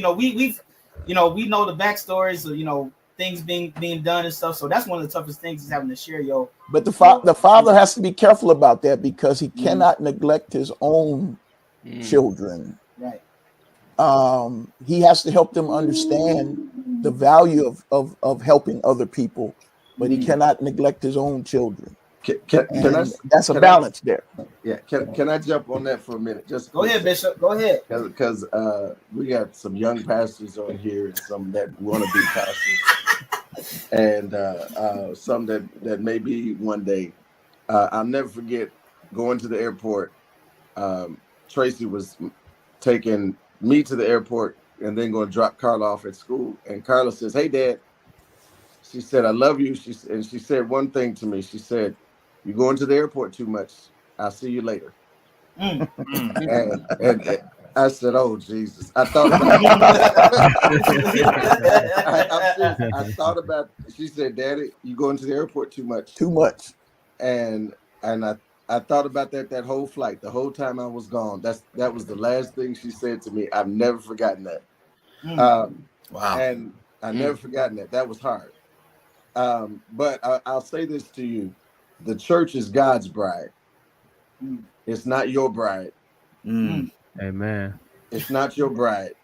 we know the backstories of things being done and stuff. So that's one of the toughest things, is having to share your. But the father has to be careful about that, because he cannot neglect his own children. Right. He has to help them understand the value of helping other people, but he cannot neglect his own children. That's a balance there. Yeah. Can I jump on that for a minute? Just go ahead, Bishop. Go ahead. Because we got some young pastors on here, and some that want to be pastors, and some that may be one day. I'll never forget going to the airport. Tracy was taking me to the airport and then going to drop Carla off at school. And Carla says, "Hey, Dad." She said, "I love you." She said one thing to me. She said, "You're going to the airport too much. I'll see you later." Mm. And I said, "Oh Jesus!" I thought about I thought about. She said, "Daddy, you going to the airport too much." Too much. And I thought about that whole flight, the whole time I was gone. That was the last thing she said to me. I've never forgotten that. Wow. And I never forgotten that. That was hard. But I'll say this to you: the church is God's bride. It's not your bride. Amen. It's not your bride.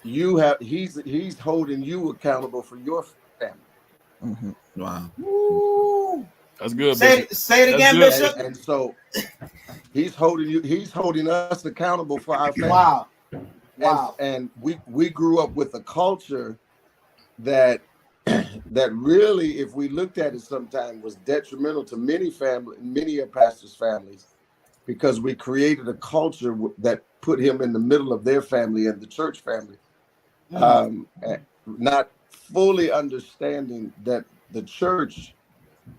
He's holding you accountable for your family. Wow. Woo. That's good, Say Bishop. it again, That's good. Bishop. And so he's holding us accountable for our family. Wow. Wow. And we grew up with a culture that really, if we looked at it sometime, was detrimental to many of pastors' families, because we created a culture that put him in the middle of their family and the church family, not fully understanding that the church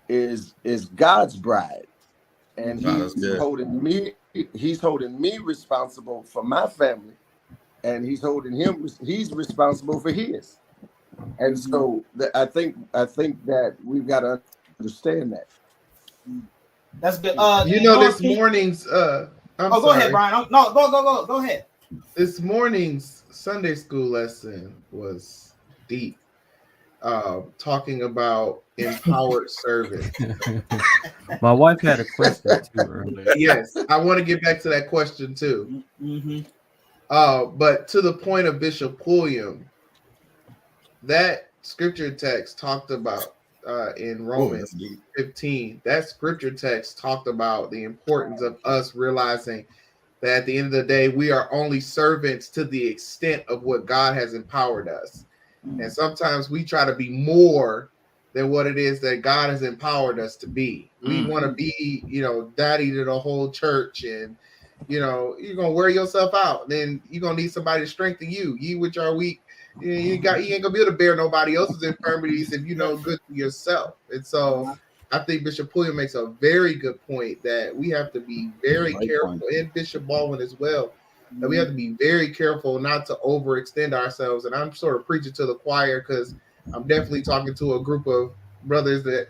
is God's bride, and he's holding me responsible for my family, and he's responsible for his. And so I think that we've got to understand that. That's good. This morning's go ahead, Brian. Go ahead. This morning's Sunday school lesson was deep. Talking about empowered servant. My wife had a question too earlier. Yes, I want to get back to that question too. But to the point of Bishop Pulliam, that scripture text talked about in Romans 15, that scripture text talked about the importance of us realizing that at the end of the day, we are only servants to the extent of what God has empowered us. And sometimes we try to be more than what it is that God has empowered us to be. We want to be, daddy to the whole church, and you're gonna wear yourself out. Then you're gonna need somebody to strengthen you. You which are weak, you ain't gonna be able to bear nobody else's infirmities if you know good for yourself. And so I think Bishop Pulliam makes a very good point that we have to be very careful, and Bishop Baldwin as well, that we have to be very careful not to overextend ourselves. And I'm sort of preaching to the choir because I'm definitely talking to a group of brothers that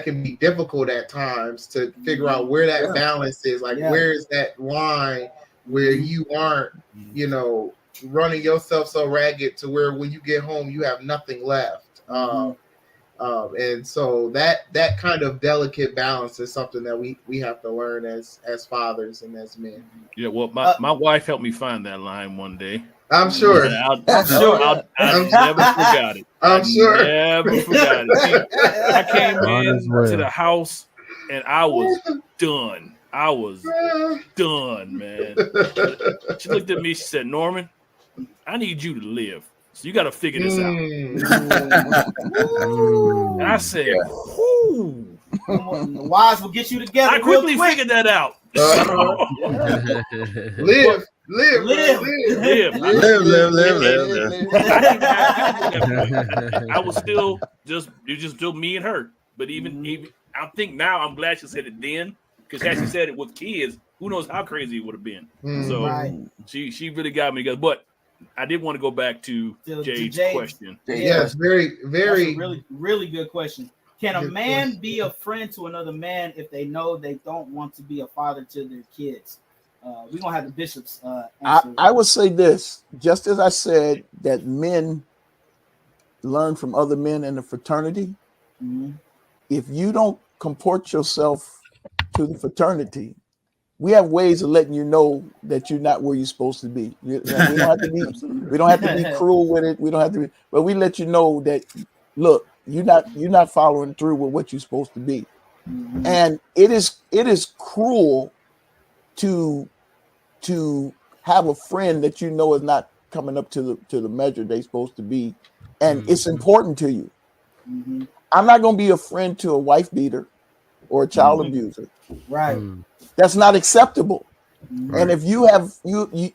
can be difficult at times to figure out where that balance is. Like, where is that line where you aren't, running yourself so ragged to where when you get home, you have nothing left. And so that kind of delicate balance is something that we have to learn as fathers and as men. Yeah, well, my wife helped me find that line one day. I'm sure. I never forgot it. I'm sure. Never forgot it. I came to the house and I was done. I was done, man. She looked at me. She said, "Norman, I need you to live. So you got to figure this out." And I said, "Whoo." The wise will get you together. I quickly figured that out. Live. I was still just me and her. But even I think now I'm glad she said it then, because had she said it with kids, who knows how crazy it would have been. So she really got me together. But I did want to go back to Jade's question. Yes, very, very, really, really good question. Can a man be a friend to another man if they know they don't want to be a father to their kids? We're gonna have the bishops answer. I would say this, just as I said that men learn from other men in the fraternity. If you don't comport yourself to the fraternity, we have ways of letting you know that you're not where you're supposed to be. We don't have to be cruel with it. We don't have to be, but we let you know that, look, you're not following through with what you're supposed to be. And it is cruel to have a friend that you know is not coming up to the measure they're supposed to be, and it's important to you. I'm not going to be a friend to a wife beater. or a child abuser. Right. That's not acceptable. Mhm. And if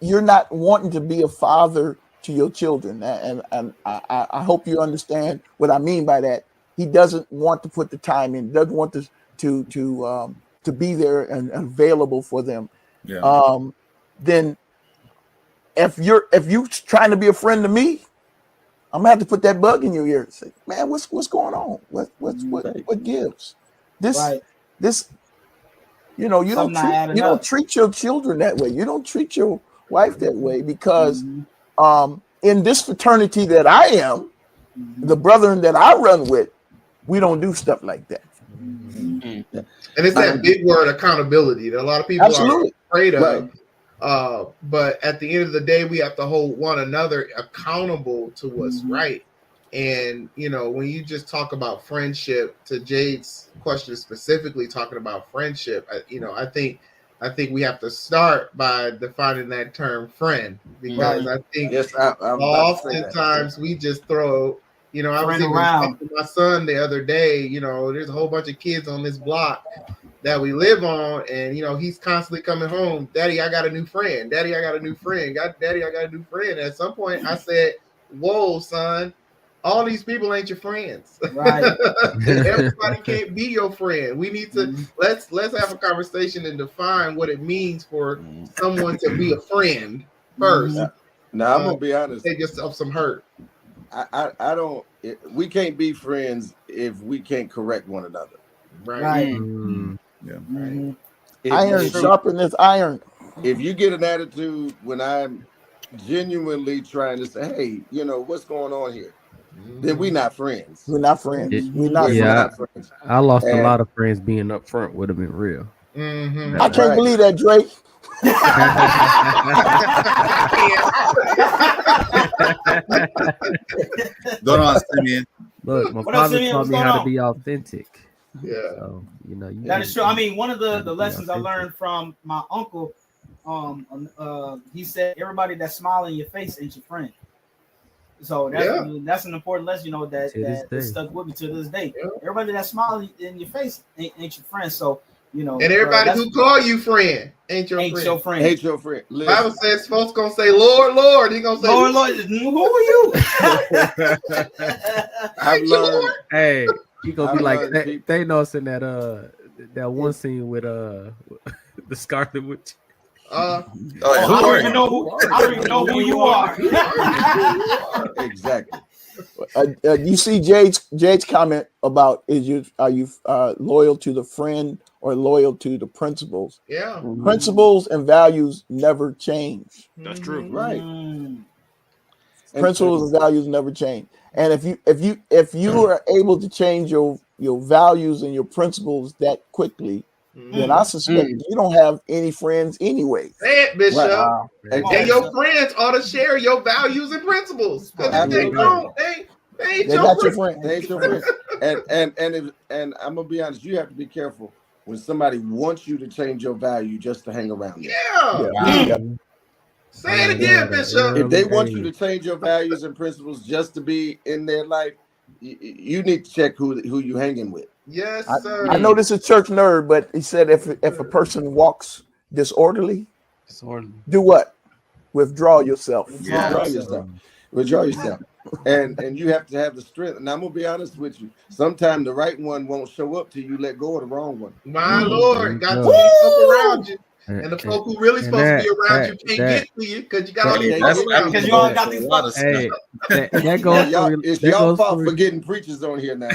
you're not wanting to be a father to your children, and I hope you understand what I mean by that. He doesn't want to put the time in, doesn't want to be there and available for them. Yeah. Then if you trying to be a friend to me, I'm gonna have to put that bug in your ear and say, man, what's going on? What gives? Right. This you know, you Something not adding don't up. treat your children that way. You don't treat your wife that way because Mhm. in this fraternity that I am, the brethren that I run with, we don't do stuff like that. Mhm. And it's that big word accountability that a lot of people Absolutely. are afraid of. Right. But at the end of the day, we have to hold one another accountable to what's right. And you know, when you just talk about friendship, to Jade's question specifically talking about friendship, I think we have to start by defining that term friend, because I think Yes, I'm about to say that. oftentimes we just throw, I was Friend even around. talking to my son the other day, there's a whole bunch of kids on this block that we live on, and he's constantly coming home, Daddy, I got a new friend. Daddy, I got a new friend. Daddy, I got a new friend. And at some point I said, whoa, son, all these people ain't your friends. Right. Everybody can't be your friend. We need to let's have a conversation and define what it means for someone to be a friend first. Now I'm gonna be honest. Take yourself some hurt. I don't. We can't be friends if we can't correct one another. Right. Yeah. Mhm. Iron sharpeneth iron. If you get an attitude when I'm genuinely trying to say, hey, what's going on here, then we're not friends. We're not friends. We're not We're Yeah, not friends. I lost a And- lot of friends being up front would have been real. I can't believe that, Drake. Going on, Simeon. Look, my What else, father Simeon? taught What's me going how to on? be authentic. Yeah. So, you That is true. I mean, one of the gotta be lessons I authentic. learned from my uncle, he said everybody that's smiling in your face ain't your friend. So that's an important lesson, that To this day. stuck with me to this day. Everybody that's smiling in your face ain't your friend. So and everybody who call you friend ain't your friend. Your friend. Ain't your friend. The Bible says folks gonna say, Lord, Lord. He gonna say, Lord, Lord, who are you? I've learned. Hey, he gonna be like learned people- Thanos in that one scene with the Scarlet Witch. I don't even know who you are. Exactly. You see Jade's comment about are you loyal to the friend or loyal to the principles? Yeah. Principles and values never change. That's true. Right. Principles and values never change. And if you are able to change your values and your principles that quickly, then I suspect you don't have any friends anyway. Say it, Bishop. Wow. And your friends ought to share your values and principles. Because if they don't, they ain't your friend. They ain't your friend. And I'm gonna be honest, you have to be careful when somebody wants you to change your value just to hang around them. Yeah. Say it again, Bishop. If they want you to change your values and principles just to be in their life, you need to check who you hanging with. Yes, sir. I know this is church nerd, but he said if a person walks disorderly, do what? Withdraw yourself. Withdraw yourself. And you have to have the strength. And I'm gonna be honest with you. Sometimes the right one won't show up till you let go of the wrong one. My Lord, got to be folk around you. And the folk who really supposed to be around you can't get to you because you got all these folks around you. Because you all got these folks. Hey, that goes it's y'all fault for getting preachers on here now.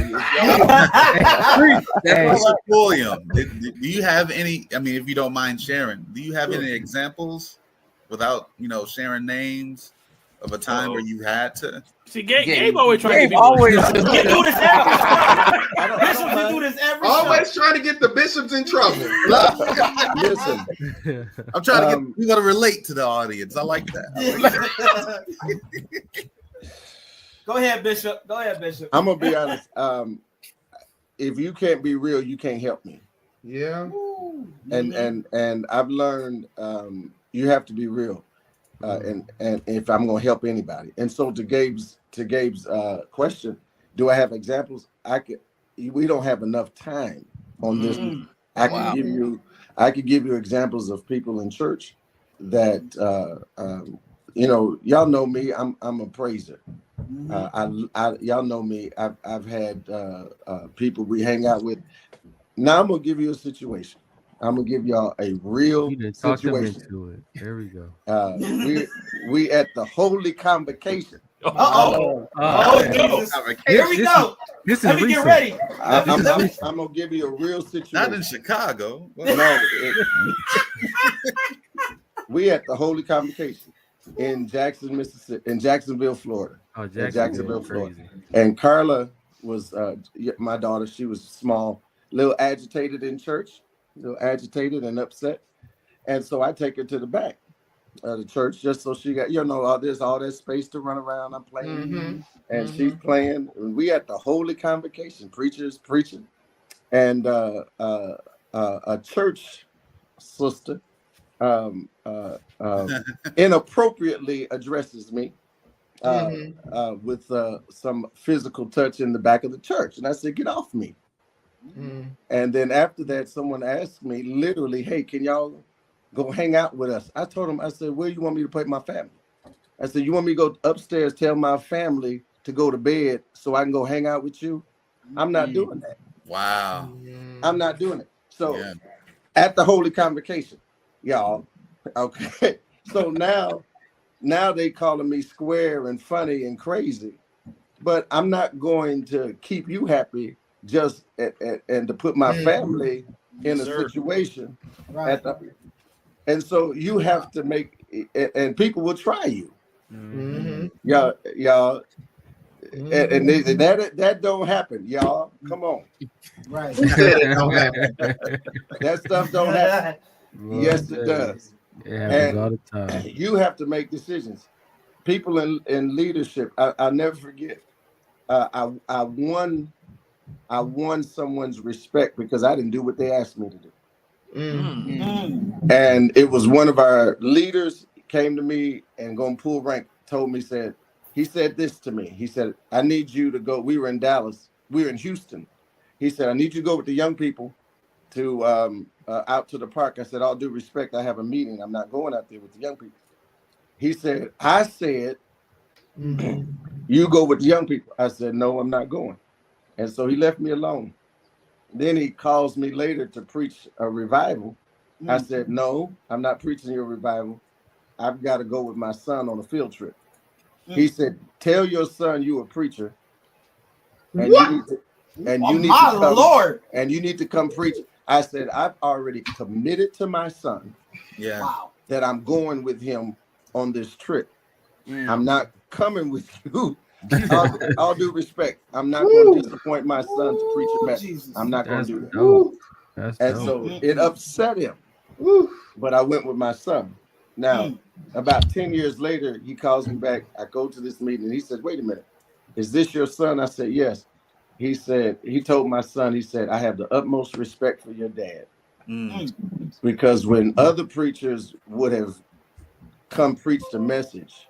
That's Pulliam. Do you have any? I mean, if you don't mind sharing, do you have any examples without sharing names of a time where you had to? See, Gabe always trying to get people. Always. You do this every Bishops, you do this every Always trying to get the bishops in trouble. Listen, I'm trying to get you got to relate to the audience. I like that. Go ahead, Bishop. I'm gonna be honest. If you can't be real, you can't help me. Yeah. And I've learned you have to be real. And if I'm going to help anybody, and so to Gabe's question, do I have examples? We don't have enough time on this. I could give you examples of people in church that y'all know me. I'm a praiser. Y'all know me. I've had people we hang out with. Now I'm gonna give you a situation. I'm gonna give y'all a real situation. Into it. There we go. We at the holy convocation. Jesus. Here we go. Let me get ready. I'm gonna give you a real situation. Not in Chicago. No. We at the holy convocation in Jackson, Mississippi, in Jacksonville, Florida. Oh, Jacksonville, Florida. And Carla was my daughter. She was small, a little agitated in church, a little agitated and upset. And so I take her to the back of the church just so she got, there's all that space to run around. I'm playing, and she's playing. And we at the holy convocation, preachers preaching, and a church sister inappropriately addresses me with some physical touch in the back of the church, and I said, "Get off me!" And then after that, someone asked me, literally, "Hey, can y'all go hang out with us?" I told him, I said, "Where you want me to put my family?" I said, "You want me to go upstairs, tell my family to go to bed so I can go hang out with you?" I'm not doing that. Wow. I'm not doing it. So at the holy convocation, y'all, okay. So now they calling me square and funny and crazy, but I'm not going to keep you happy just and to put my family in a situation. Right. And so you have to make, and people will try you. Y'all, and that don't happen, y'all. Come on. Right. That stuff don't happen. Yes, it does. It happens all the time. You have to make decisions. People in leadership, I'll never forget. I won someone's respect because I didn't do what they asked me to do. And it was one of our leaders came to me and going to pull rank, told me, he said this to me. He said, "I need you to go." We were in Dallas. We were in Houston. He said, "I need you to go with the young people to out to the park." I said, "All due respect, I have a meeting. I'm not going out there with the young people." He said, "I said, you go with the young people." I said, "No, I'm not going." And so he left me alone. Then he calls me later to preach a revival. I said, "No, I'm not preaching your revival. I've got to go with my son on a field trip." He said, "Tell your son you a preacher, and you need to, and you need to come, Lord, and you need to come preach." I said, "I've already committed to my son, that I'm going with him on this trip. I'm not coming with you." All due respect, I'm not going to disappoint my son to preach a message. I'm not going to do that. And so it upset him. But I went with my son. Now, about 10 years later, he calls me back. I go to this meeting and he said, "Wait a minute, is this your son?" I said, "Yes." He said, he told my son, he said, "I have the utmost respect for your dad." Because when other preachers would have come preach the message,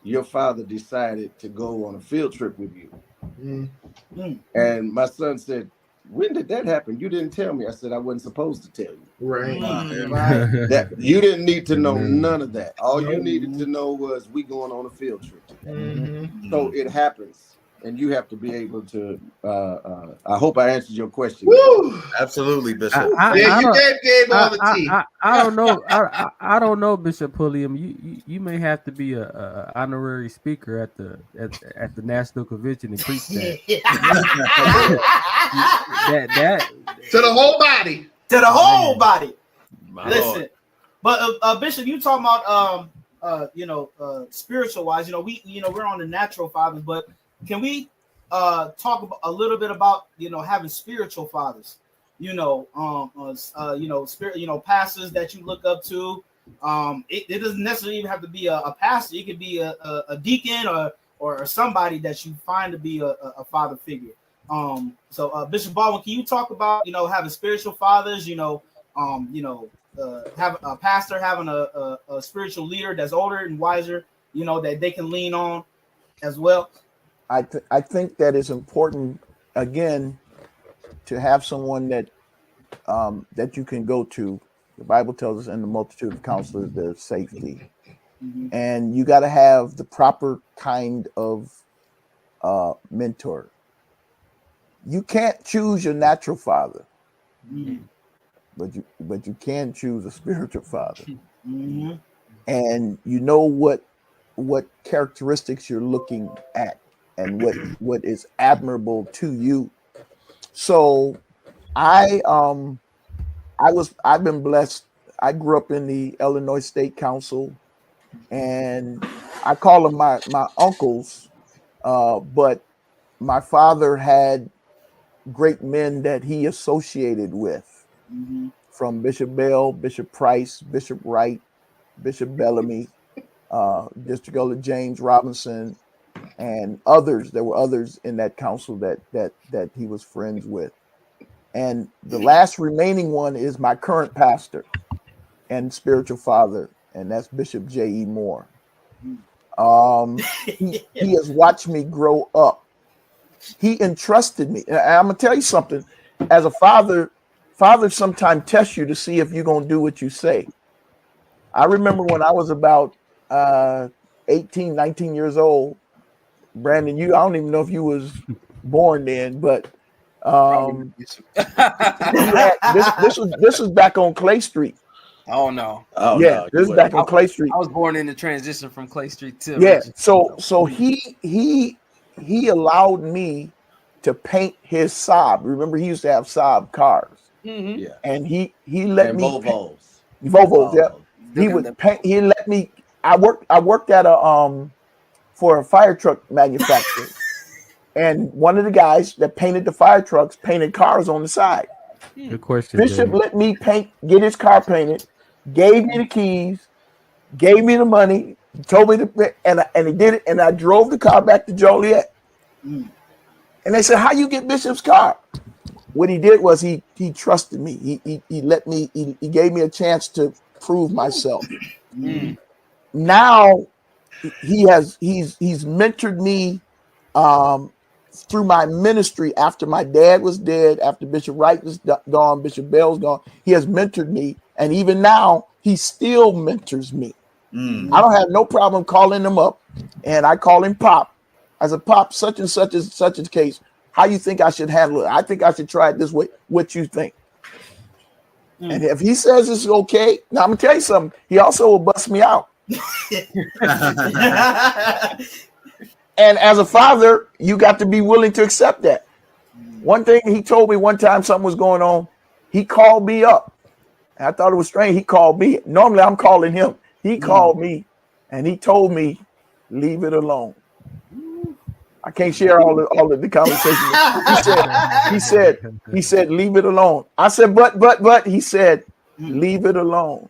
your father decided to go on a field trip with you. And my son said, "When did that happen? You didn't tell me." I said, "I wasn't supposed to tell you." Right. That you didn't need to know none of that. All you needed to know was we going on a field trip together. So it happens, and you have to be able to. I hope I answered your question. Absolutely, Bishop. You gave all the tea. I don't know. I don't know, Bishop Pulliam. You may have to be a honorary speaker at the national convention and preach that. that to the whole body. To the whole body. My Listen, Lord. but Bishop, you talking about spiritual wise. We're on the natural fathers, but can we talk about, a little bit about having spiritual fathers? Spirit, pastors that you look up to. It doesn't necessarily even have to be a pastor. It could be a deacon or somebody that you find to be a father figure. So Bishop Baldwin, can you talk about having spiritual fathers? Have a pastor having a spiritual leader that's older and wiser, that they can lean on as well. I think that is important, again, to have someone that that you can go to. The Bible tells us in the multitude of counselors there's safety. And you got to have the proper kind of mentor. You can't choose your natural father, but you can choose a spiritual father. And you know what characteristics you're looking at and what is admirable to you. So I've been blessed. I grew up in the Illinois State Council, and I call them my uncles, but my father had great men that he associated with, from Bishop Bell, Bishop Price, Bishop Wright, Bishop Bellamy, District Elder James Robinson, and others. There were others in that council that he was friends with. And the last remaining one is my current pastor and spiritual father, and that's Bishop J.E. Moore. He has watched me grow up. He entrusted me. And I'm gonna tell you something. As a father, fathers sometimes test you to see if you're gonna do what you say. I remember when I was about 18, 19 years old. Brandon, I don't even know if you was born then, but this was back on Clay Street. Oh no! Oh yeah, no, this is back on Clay Street. I was born in the transition from Clay Street to So he allowed me to paint his Saab. Remember, he used to have Saab cars. Yeah, and he let and me Volvos. Yeah. He would paint. He let me. I worked at for a fire truck manufacturer, and one of the guys that painted the fire trucks painted cars on the side. Good question. Bishop let me get his car painted, gave me the keys, gave me the money, told me to, and he did it, and I drove the car back to Joliet. And they said, "How you get Bishop's car?" What he did was he trusted me. He let me. He gave me a chance to prove myself. Now he's mentored me through my ministry after my dad was dead, after Bishop Wright was gone, Bishop Bell's gone. He has mentored me, and even now he still mentors me. I don't have no problem calling him up, and I call him Pop. I said, "Pop, such and such is such a case. How you think I should handle it? I think I should try it this way. What you think?" And if he says it's okay, now I'm gonna tell you something. He also will bust me out. And as a father, you got to be willing to accept that. One thing he told me one time, something was going on. He called me up. And I thought it was strange. He called me. Normally I'm calling him. He called me, and he told me, "Leave it alone." I can't share all of the conversation. He said, "Leave it alone." I said, but he said, "Leave it alone."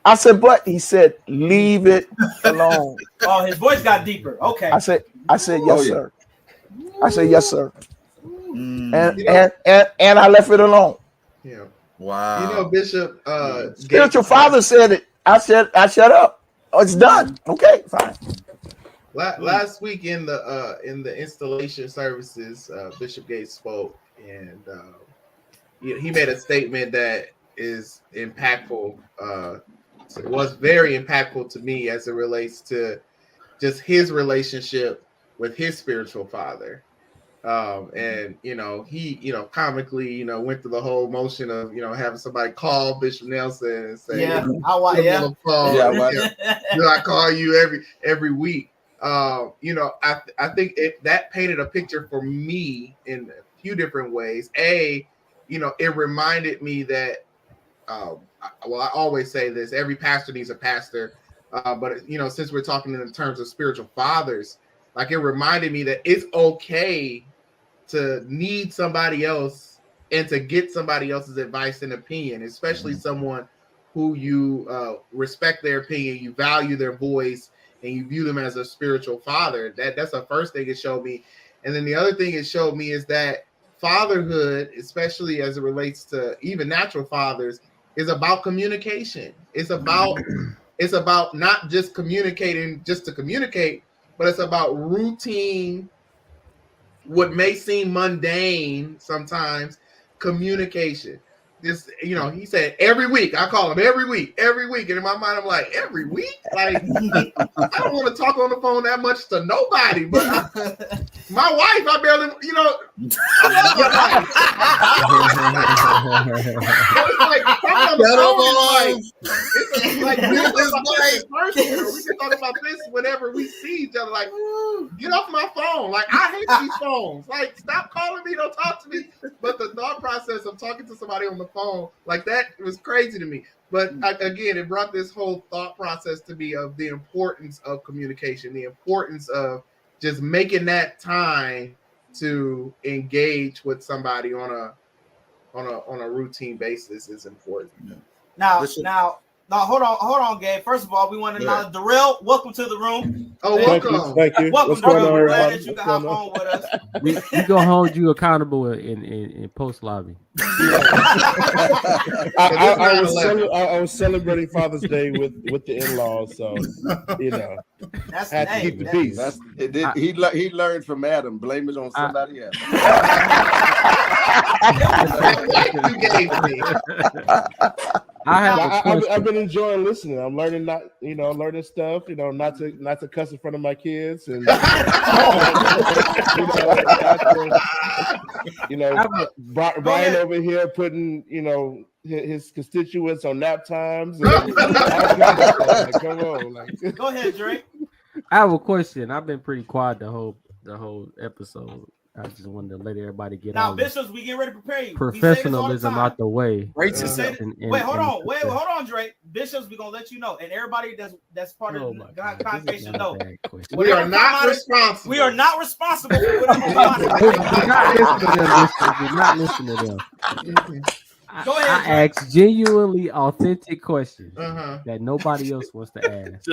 I said, but he said, "Leave it alone." Oh, his voice got deeper. Okay. I said, "Yes, sir." I said, "Yes, sir." And I left it alone. Yeah. Wow. You know, Bishop Spiritual father said it. I shut up. Oh, it's done. Okay, fine. Last week in the installation services, Bishop Gates spoke, and he made a statement that is impactful. It was very impactful to me as it relates to just his relationship with his spiritual father. And he comically went through the whole motion of having somebody call Bishop Nelson and say, I call you every week. I think that painted a picture for me in a few different ways. It reminded me that I always say this: every pastor needs a pastor, but since we're talking in terms of spiritual fathers, like, it reminded me that it's okay to need somebody else and to get somebody else's advice and opinion, especially someone who you respect their opinion, you value their voice, and you view them as a spiritual father. That's the first thing it showed me. And then the other thing it showed me is that fatherhood, especially as it relates to even natural fathers, is about communication. It's about not just communicating just to communicate, but it's about routine, what may seem mundane sometimes, communication. this, you know, he said every week. I call him every week. And in my mind, I'm like, every week? Like, I don't want to talk on the phone that much to nobody. But my wife, I barely, you know, I love my wife. It's like, I'm on the phone, it's like we can talk about this in person, or we can talk about this whenever we see each other. Like, get off my phone. Like, I hate these phones. Like, stop calling me. Don't talk to me. But the thought process of talking to somebody on the phone like that was crazy to me. But again, it brought this whole thought process to me of the importance of communication, the importance of just making that time to engage with somebody on a routine basis is important. Now, hold on, Gabe. First of all, we want to acknowledge Darrell. Welcome to the room. Oh, welcome. Thank you. Welcome, What's going on, Darrell. We're glad everybody? that you can hop on with us. We gonna hold you accountable in post lobby. I was celebrating Father's Day with the in-laws, so you know, That's had to keep the peace. He learned from Adam. Blame it on somebody else. You gave me. I've been enjoying listening. I'm learning learning stuff. You know, not to cuss in front of my kids, and Brian over here putting his constituents on nap times. And come on, go ahead, Drake. I have a question. I've been pretty quiet the whole episode. I just wanted to let everybody get now, all Bishops, we get ready to prepare you. Professionalism out the way. Wait, hold on, Drake. Bishops, we're gonna let you know, and everybody that's part of the congregation know. We are not responsible. We are not responsible for whatever. Do not listen to them. Go ahead, I ask genuinely authentic questions that nobody else wants to ask.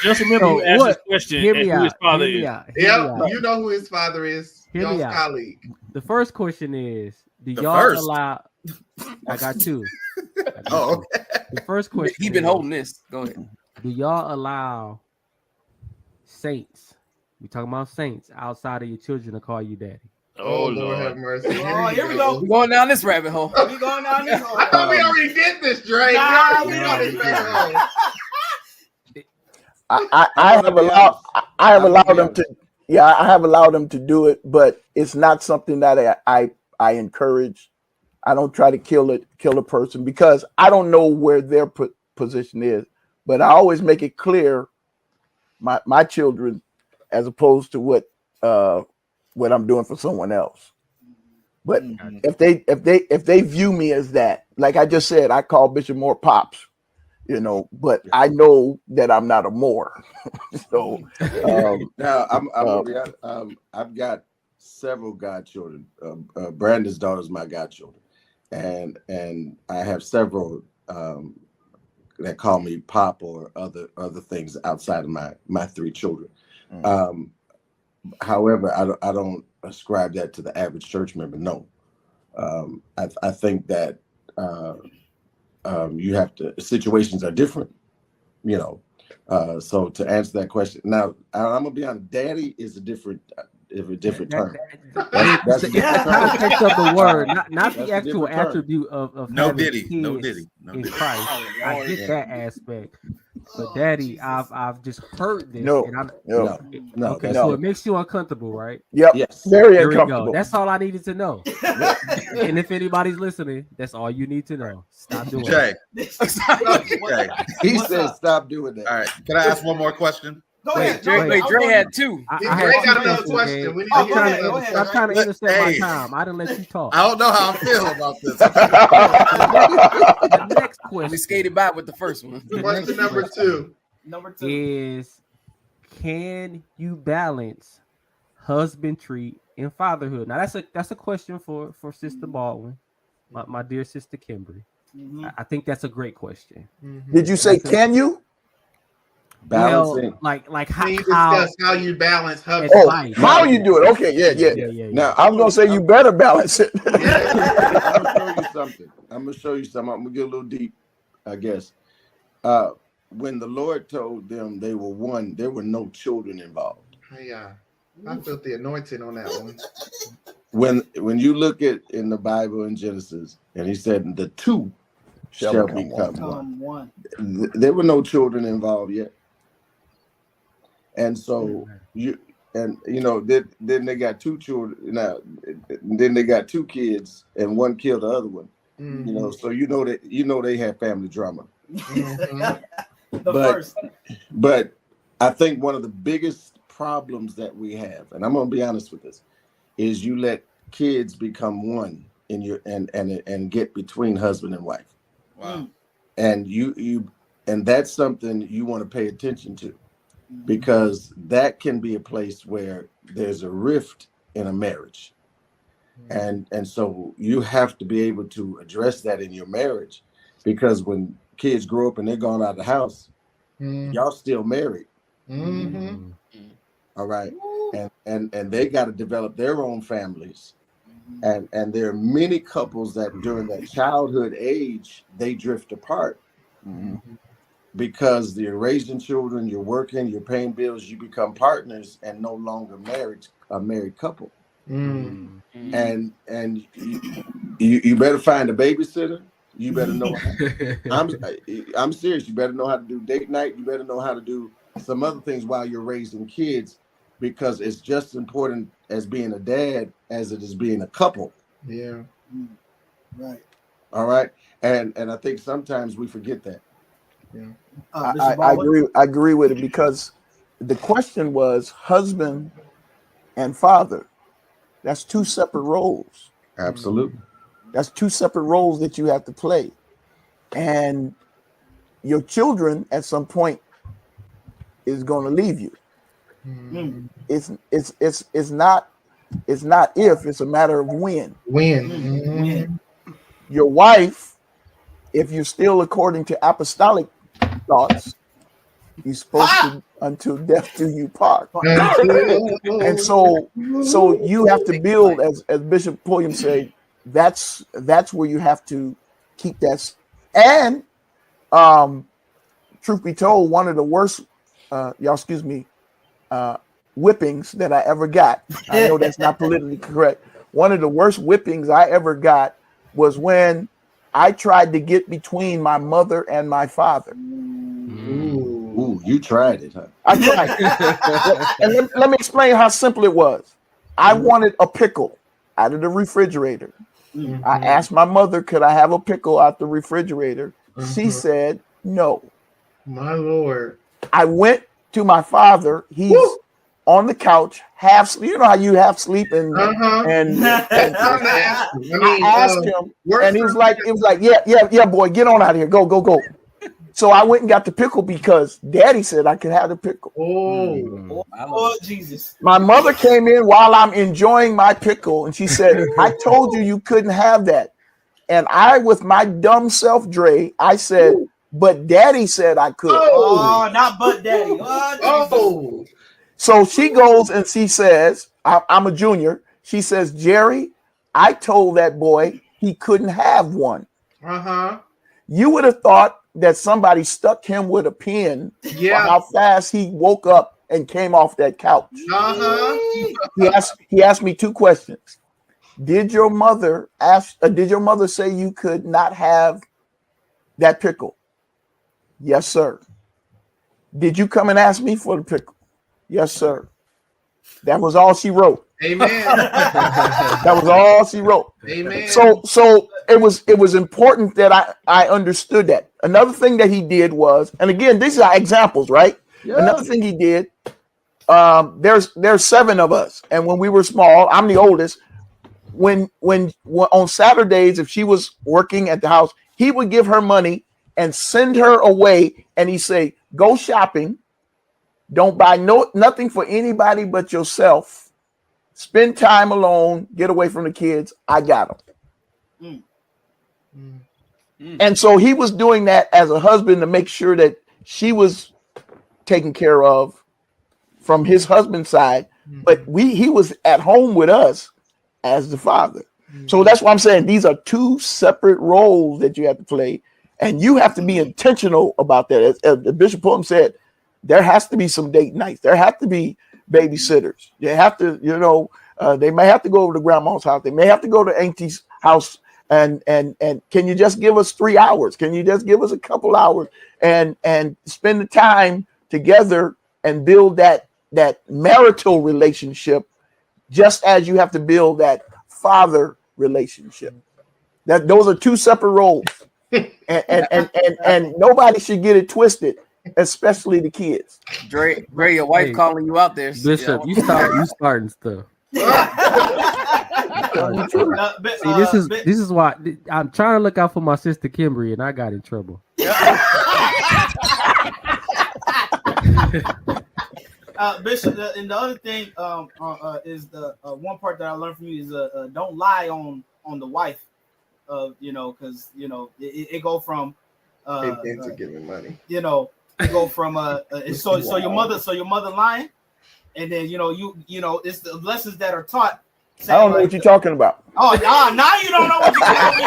Just remember who asked this question Hear and me who his out. father Hear is. me out. Yeah, you know who his father is. Hear me Y'all's out. colleague. The first question is, do The y'all first? allow? I got two. Oh, okay. The first question. He's been is, holding this. Go ahead. Do y'all allow saints? We talking about saints outside of your children to call you daddy? Oh, Lord have mercy. Oh, here we go. We're going down this rabbit hole. We going down this hole. I thought we already did this, Drake. Nah, we already did this rabbit hole. I have allowed them to. Yeah, I have allowed them to do it, but it's not something that I encourage. I don't try to kill a person because I don't know where their position is. But I always make it clear my children, as opposed to what I'm doing for someone else. But if they view me as that, like I just said, I call Bishop Moore Pops. But I know that I'm not a Moore. So now I've got several godchildren. Brandon's daughter is my godchildren, and I have several that call me Pop or other things outside of my three children. However, I don't ascribe that to the average church member. No, I think that. You have to. Situations are different, So to answer that question, now I'm gonna be honest. Daddy is a different term. That's a different context of the word, not That's the a actual different term. attribute of No having diddy, kids no diddy, no in diddy. Christ. I get that aspect, but Daddy, I've just heard this. No, and no. Okay, no. so it makes you uncomfortable, right? Yep. Yes. Very There we uncomfortable. go. That's all I needed to know. And if anybody's listening, that's all you need to know. Stop doing Jay, Okay. He What's said, up? "Stop doing that." all right. Can I ask one more question? Go ahead. Wait, Dre had two. I Dre had got two another questions, question. Gabe. We need I'm to trying hear to that. inter- I'm trying to intercept my Hey. time. I didn't let you talk. I don't know how I feel about this. The next We question skated by with the first one. Question number two. Number two. is, can you balance husbandry and fatherhood? Now that's a question for Sister Baldwin, my dear sister Kimberly. I think that's a great question. Did you say can you? Balancing. Well, like Can you how discuss how you balance husband? Oh, life. how you do it? Okay, yeah. Now I'm gonna say you better balance it. I'm gonna show you something. I'm gonna get a little deep, I guess. When the Lord told them they were one, there were no children involved. Hey, I felt the anointing on that one. when you look at in the Bible in Genesis, and he said the two shall become one. There were no children involved yet, and so then they got two children. Now, then they got two kids, and one killed the other one. Mm-hmm. So they have family drama. Mm-hmm. But I think one of the biggest problems that we have, and I'm gonna be honest with this, is you let kids become one in your and get between husband and wife. Wow. And and that's something you want to pay attention to, because that can be a place where there's a rift in a marriage. And so you have to be able to address that in your marriage, because when kids grow up and they're gone out of the house, y'all still married. Mm-hmm. All right. And they got to develop their own families. And there are many couples that during that childhood age, they drift apart because you're raising children, you're working, you're paying bills, you become partners and no longer a married couple. And you better find a babysitter. You better know. I'm serious. You better know how to do date night. You better know how to do some other things while you're raising kids, because it's just as important as being a dad as it is being a couple. Yeah. Right. All right. And I think sometimes we forget that. Yeah. I agree with it, because the question was husband and father. That's two separate roles. Absolutely. That's two separate roles that you have to play. And your children at some point is going to leave you. It's not if, it's a matter of when. When. Your wife, if you're still according to apostolic thoughts, you're supposed to until death do you part. And so you have to build, as Bishop Pulliam said, that's where you have to keep that. And truth be told, one of the worst whippings that I ever got. I know that's not politically correct. One of the worst whippings I ever got was when I tried to get between my mother and my father. Ooh, you tried it, huh? I tried. And let me explain how simple it was. I wanted a pickle out of the refrigerator. I asked my mother, could I have a pickle out the refrigerator? She said no. My Lord. I went to my father. He's on the couch, half sleep. You know how you half sleep and I asked him, and he was like, yeah, boy, get on out of here. Go. So I went and got the pickle because Daddy said I could have the pickle. Oh, Jesus. My mother came in while I'm enjoying my pickle, and she said, I told you couldn't have that. And I, with my dumb self, Dre, I said, but Daddy said I could. Oh, not but Daddy. Oh, Jesus. So she goes and she says, I'm a junior. She says, Jerry, I told that boy he couldn't have one. You would have thought that somebody stuck him with a pin for how fast he woke up and came off that couch. He asked me two questions. Did your mother say you could not have that pickle? Yes, sir. Did you come and ask me for the pickle? Yes, sir. That was all she wrote. Amen. That was all she wrote. Amen. So it was important that I understood that. Another thing that he did was, and again, these are examples, right? Yeah. Another thing he did, there's 7 of us, and when we were small, I'm the oldest. When on Saturdays, if she was working at the house, he would give her money and send her away, and he'd say, go shopping. Don't buy nothing for anybody but yourself. Spend time alone. Get away from the kids. I got them. And so he was doing that as a husband to make sure that she was taken care of from his husband's side. But he was at home with us as the father. So that's why I'm saying these are two separate roles that you have to play. And you have to be intentional about that. As the Bishop Pulliam said, there has to be some date nights. There have to be babysitters. You have to, They may have to go over to grandma's house. They may have to go to auntie's house. And can you just give us 3 hours? Can you just give us a couple hours and spend the time together and build that marital relationship, just as you have to build that father relationship? That those are 2 separate roles, and nobody should get it twisted, especially the kids. Dre, your wife calling you out there, Bishop. You starting stuff. See, this is why I'm trying to look out for my sister Kimberly, and I got in trouble. Bishop, and the other thing is the one part that I learned from you is don't lie on the wife, because it go from into giving money. It go from so your mother lying, and then it's the lessons that are taught. I don't know what you're talking about. Oh, now you don't know what you're talking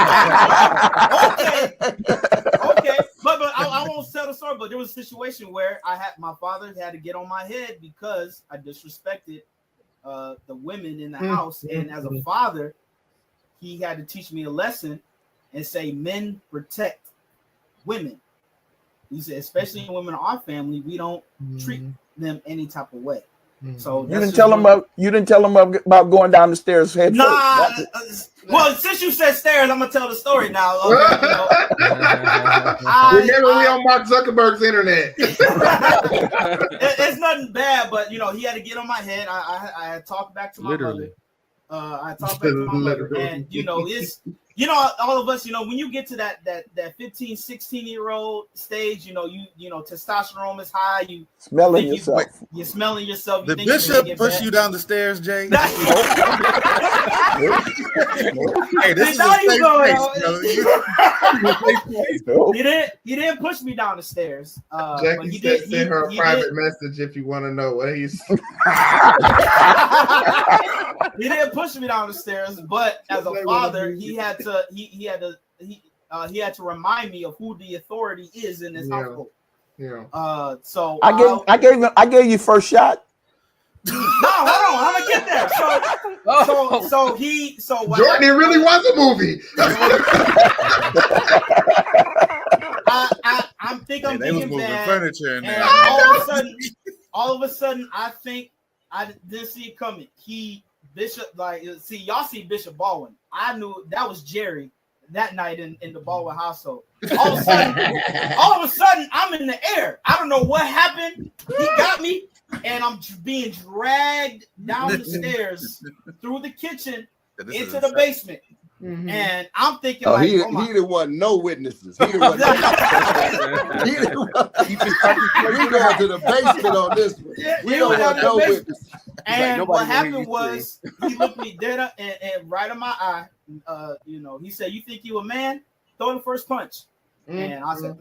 about. Okay. But I won't tell the story. But there was a situation where my father had to get on my head because I disrespected the women in the house, and as a father, he had to teach me a lesson and say men protect women. He said, especially when women in our family, we don't treat them any type of way. So you didn't tell him about going down the stairs head first. Well, since you said stairs, I'm gonna tell the story now. Remember, we on Mark Zuckerberg's internet. It's nothing bad, but he had to get on my head. I had talked back to my mother. I talked back to my mother, and all of us, when you get to that 15, 16-year-old stage, testosterone is high. You smelling yourself. You're smelling yourself. The bishop pushed you down the stairs, Jay. Hey, this is a safe place, brother. He didn't push me down the stairs. Jackie said send her a private message if you want to know what he's. He didn't push me down the stairs, but as a father, he had to remind me of who the authority is in this household. Yeah. So I gave you first shot. No, hold on, I'm gonna get there. So Jordan really was a movie. I'm thinking bad, furniture in there. All of a sudden, I think I didn't see it coming. Bishop, y'all see Bishop Baldwin. I knew that was Jerry that night in the Baldwin household. All of a sudden, I'm in the air. I don't know what happened. He got me, and I'm being dragged down the stairs through the kitchen into the basement. Mm-hmm. And I'm thinking, he didn't want no witnesses. He didn't want we going to the basement on this one. We don't want no witnesses. And what happened was he looked me dead and right in my eye. He said, "You think you a man? Throw the first punch." And I said,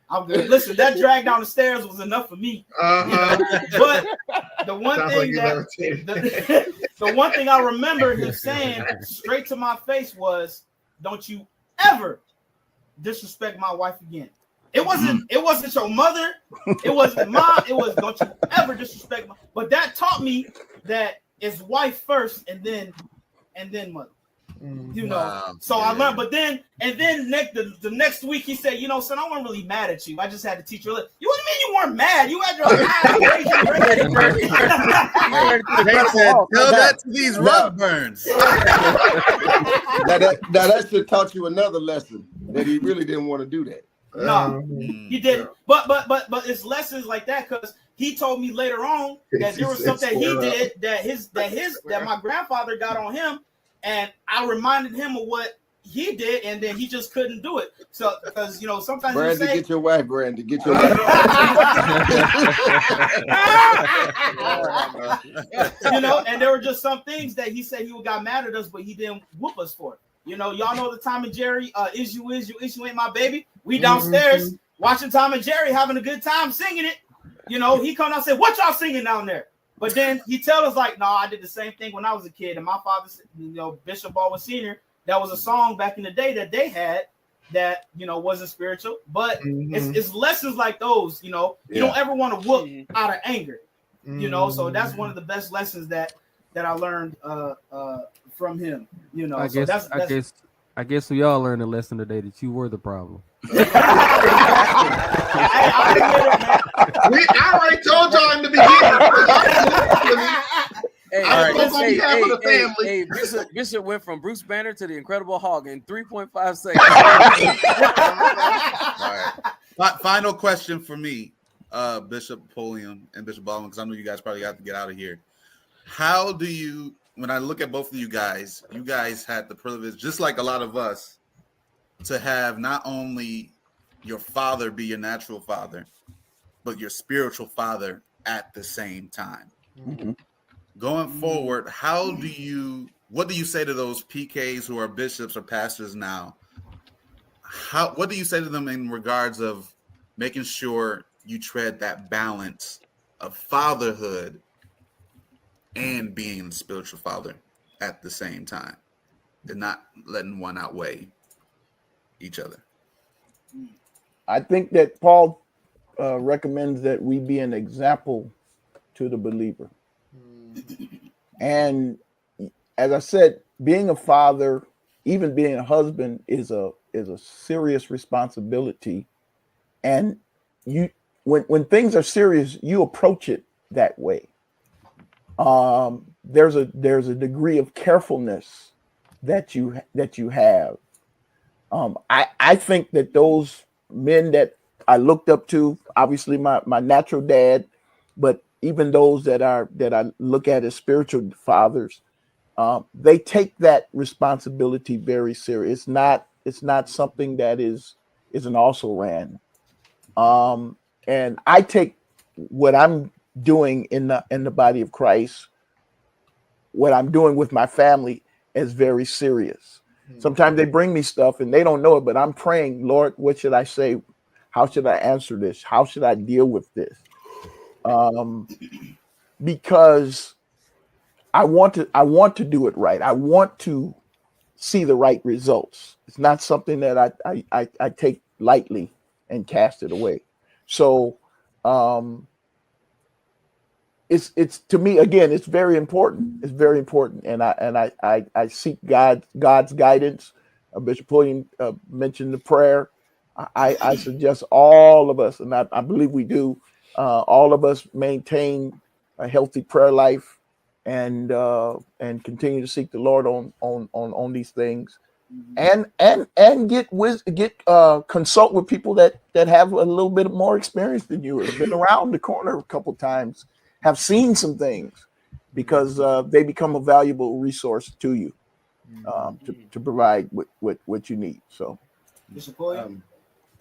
"I'm good." Listen, that drag down the stairs was enough for me. But the one thing the one thing I remember him saying straight to my face was, "Don't you ever disrespect my wife again." It wasn't your mother. It wasn't mom. It was, "Don't you ever disrespect my." But that taught me that it's wife first and then mother. Wow. So I learned, but then the next week he said, "Son, I wasn't really mad at you. I just had to teach you a little." You what do you mean you weren't mad? You had your eyes They said, "Tell that to these rug burns." Now that should taught you another lesson, that he really didn't want to do that. No, he didn't. But it's lessons like that, because he told me later on that there was something he did that my grandfather got on him, and I reminded him of what he did, and then he just couldn't do it. So because sometimes Brandon, you say, get your wife, Brandon, get your wife. And there were just some things that he said he got mad at us, but he didn't whoop us for it. Y'all know the Tom and Jerry is you ain't my baby. We downstairs watching Tom and Jerry having a good time singing it. He come out and say, "What y'all singing down there?" But then he tell us no, I did the same thing when I was a kid. And my father, Bishop Baldwin Sr., that was a song back in the day that they had that, wasn't spiritual. But it's lessons like those, you don't ever want to whoop out of anger, So that's one of the best lessons that that I learned from him. You know, I so guess I guess we all learned a lesson today that you were the problem. I already told y'all in the beginning. Hey, Bishop went from Bruce Banner to the Incredible Hulk in 3.5 seconds. All right. Final question for me, Bishop Pulliam and Bishop Baldwin, because I know you guys probably got to get out of here. How do you, when I look at both of you guys had the privilege, just like a lot of us, to have not only your father be your natural father, but your spiritual father at the same time. Mm-hmm. Going forward, what do you say to those PKs who are bishops or pastors now? What do you say to them in regards of making sure you tread that balance of fatherhood and being a spiritual father at the same time, and not letting one outweigh each other? I think that Paul recommends that we be an example to the believer. And as I said, being a father, even being a husband, is a serious responsibility. And when things are serious, you approach it that way. There's a degree of carefulness that you have. I think that those men that I looked up to, obviously my natural dad, but even those that I look at as spiritual fathers, they take that responsibility very serious. It's not something that is an also ran. And I take what I'm doing in the body of Christ, what I'm doing with my family, as very serious. Sometimes they bring me stuff and they don't know it, but I'm praying, Lord, what should I say? How should I answer this? How should I deal with this? Because I want to do it right. I want to see the right results. It's not something that I take lightly and cast it away. So it's to me, again, it's very important. It's very important, and I seek God's guidance. Bishop Pulliam mentioned the prayer. I suggest all of us, and I believe we do, all of us maintain a healthy prayer life and continue to seek the Lord on these things, and consult with people that have a little bit more experience than you, have been around the corner a couple times, have seen some things, because they become a valuable resource to you, to provide what you need. So,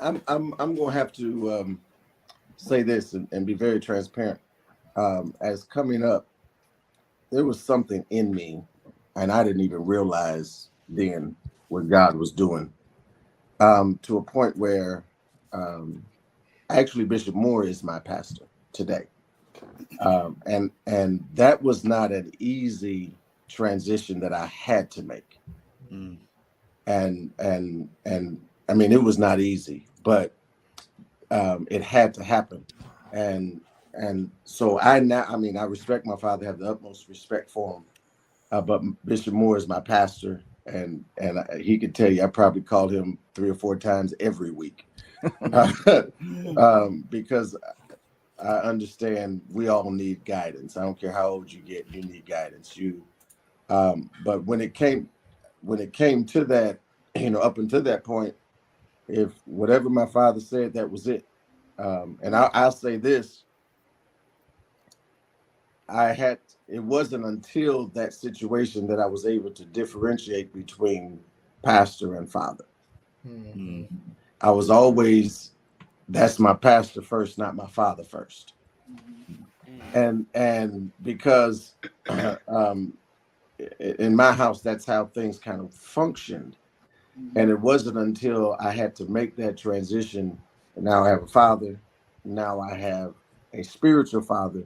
I'm going to have to say this and be very transparent. As coming up, there was something in me, and I didn't even realize then what God was doing, to a point where actually Bishop Moore is my pastor today. And that was not an easy transition that I had to make. And I mean, it was not easy, but it had to happen. And so I respect my father, have the utmost respect for him. But Bishop Moore is my pastor, and he could tell you I probably called him 3 or 4 times every week, because I understand we all need guidance. I don't care how old you get, you need guidance. But when it came to that, up until that point, if whatever my father said, that was it. And I'll say this. It wasn't until that situation that I was able to differentiate between pastor and father. I was always, that's my pastor first, not my father first. And because in my house, that's how things kind of functioned. And it wasn't until I had to make that transition. And now I have a father. Now I have a spiritual father,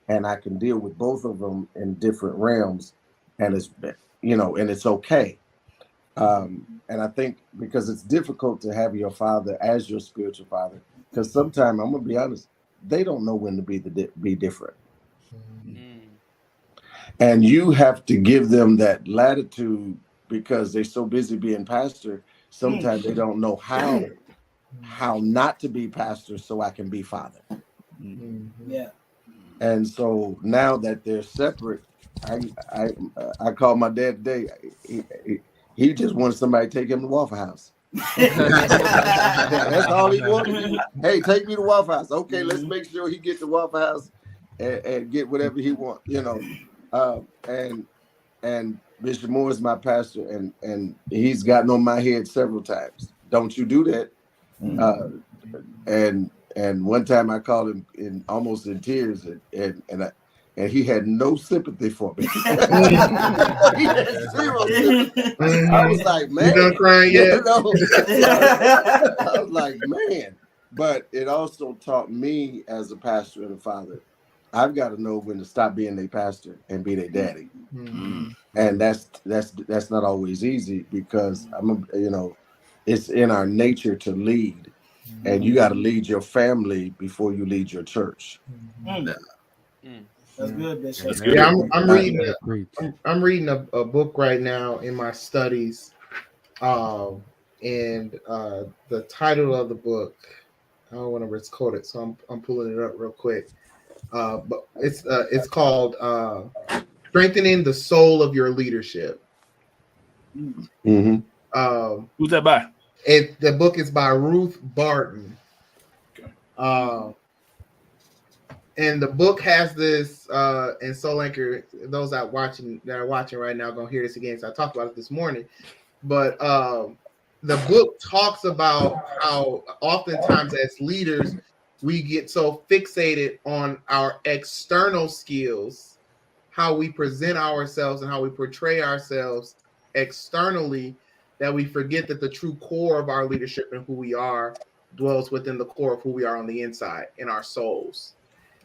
and I can deal with both of them in different realms. And it's okay. And I think because it's difficult to have your father as your spiritual father, because sometimes, I'm gonna be honest, they don't know when to be different. And you have to give them that latitude because they're so busy being pastor. Sometimes they don't know how not to be pastor so I can be father. Yeah. And so now that they're separate, I called my dad today. He just wanted somebody to take him to Waffle House. That's all he wanted. Hey, take me to Waffle House. Okay, let's make sure he gets to Waffle House and get whatever he wants, you know. And Bishop Moore is my pastor, and he's gotten on my head several times. Don't you do that? And one time I called him in almost in tears, and he had no sympathy for me. He had zero sympathy. I was like, man, you done crying yet? You know? I was like, man. But it also taught me as a pastor and a father, I've got to know when to stop being their pastor and be their daddy. And that's not always easy because it's in our nature to lead. And you got to lead your family before you lead your church. That's good, Bishop. That's good. Yeah, I'm reading a book right now in my studies, and the title of the book, I don't want to misquote it, so I'm pulling it up real quick. But it's called "Strengthening the Soul of Your Leadership." Who's that by? The book is by Ruth Barton. And the book has this, and Soul Anchor, those that are watching right now are gonna hear this again. So I talked about it this morning, but the book talks about how oftentimes as leaders we get so fixated on our external skills, how we present ourselves and how we portray ourselves externally, that we forget that the true core of our leadership and who we are dwells within the core of who we are on the inside, in our souls.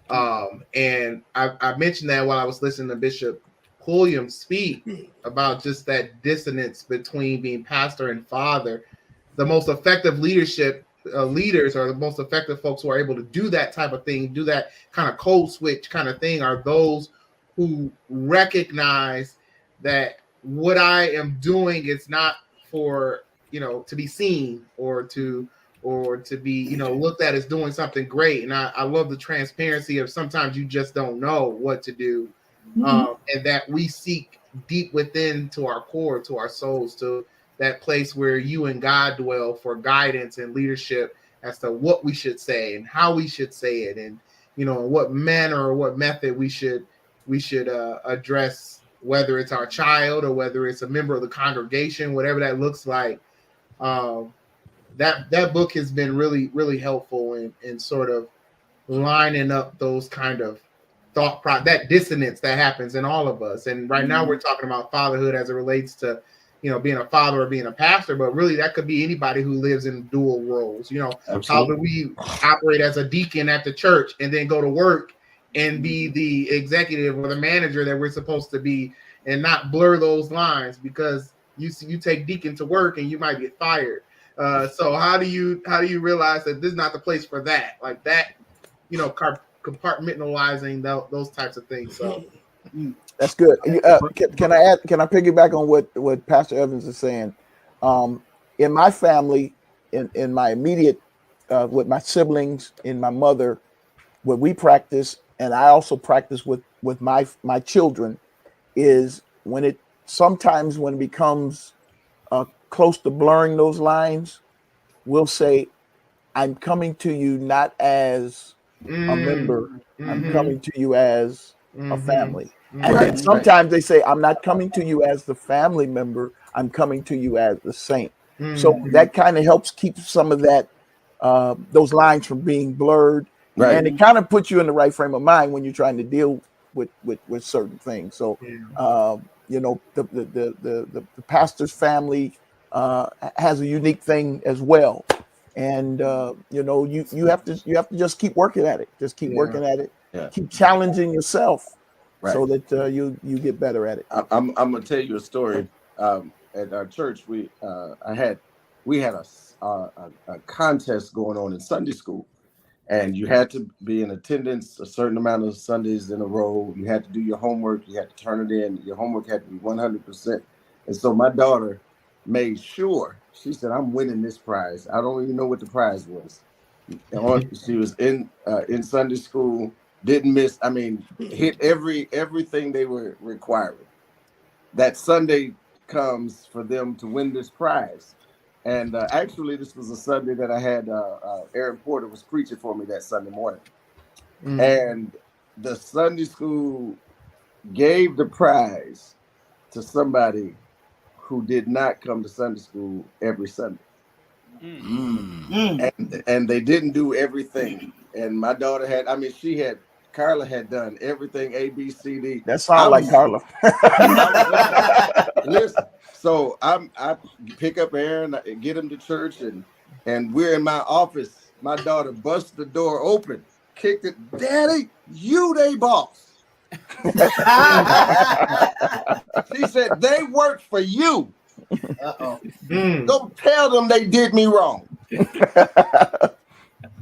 And I mentioned that while I was listening to Bishop Pulliam speak about just that dissonance between being pastor and father. The most effective leaders or the most effective folks who are able to do that type of thing, do that kind of code switch kind of thing, are those who recognize that what I am doing is not for, to be seen or to be, looked at as doing something great. And I love the transparency of sometimes you just don't know what to do. And that we seek deep within to our core, to our souls, to that place where you and God dwell for guidance and leadership as to what we should say and how we should say it, and what manner or what method we should address, whether it's our child or whether it's a member of the congregation, whatever that looks like. That book has been really, really helpful in sort of lining up those kind of that dissonance that happens in all of us. And right now we're talking about fatherhood as it relates to, being a father or being a pastor, but really that could be anybody who lives in dual roles. Absolutely. How do we operate as a deacon at the church and then go to work and be the executive or the manager that we're supposed to be, and not blur those lines, because you take deacon to work and you might get fired. So how do you realize that this is not the place for that? Like that, compartmentalizing those types of things. So that's good. Can I piggyback on what Pastor Evans is saying? In my family, in my immediate, with my siblings, in my mother, what we practice, and I also practice with my children, is when it becomes close to blurring those lines, we'll say, I'm coming to you not as a member, I'm coming to you as a family. And then sometimes they say, I'm not coming to you as the family member, I'm coming to you as the saint. So that kind of helps keep some of that, those lines from being blurred. Right. And it kind of puts you in the right frame of mind when you're trying to deal with certain things. So, the pastor's family has a unique thing as well. And you have to just keep working at it. Just keep working at it. Yeah. Keep challenging yourself, right, so that you get better at it. I'm gonna tell you a story. At our church, we had a contest going on in Sunday school, and you had to be in attendance a certain amount of Sundays in a row. You had to do your homework. You had to turn it in. Your homework had to be 100%. And so my daughter made sure, she said, I'm winning this prize. I don't even know what the prize was. She was in Sunday school, didn't miss, I mean, hit everything they were requiring. That Sunday comes for them to win this prize. And actually, this was a Sunday that I had Aaron Porter was preaching for me that Sunday morning. And the Sunday school gave the prize to somebody who did not come to Sunday school every Sunday. And they didn't do everything. And my daughter had, I mean, Carla had done everything A, B, C, D. That sounds like Carla. Listen, so I pick up Aaron, get him to church, and we're in my office. My daughter busts the door open, kicked it. Daddy, you they boss. She said, they work for you. Go tell them they did me wrong.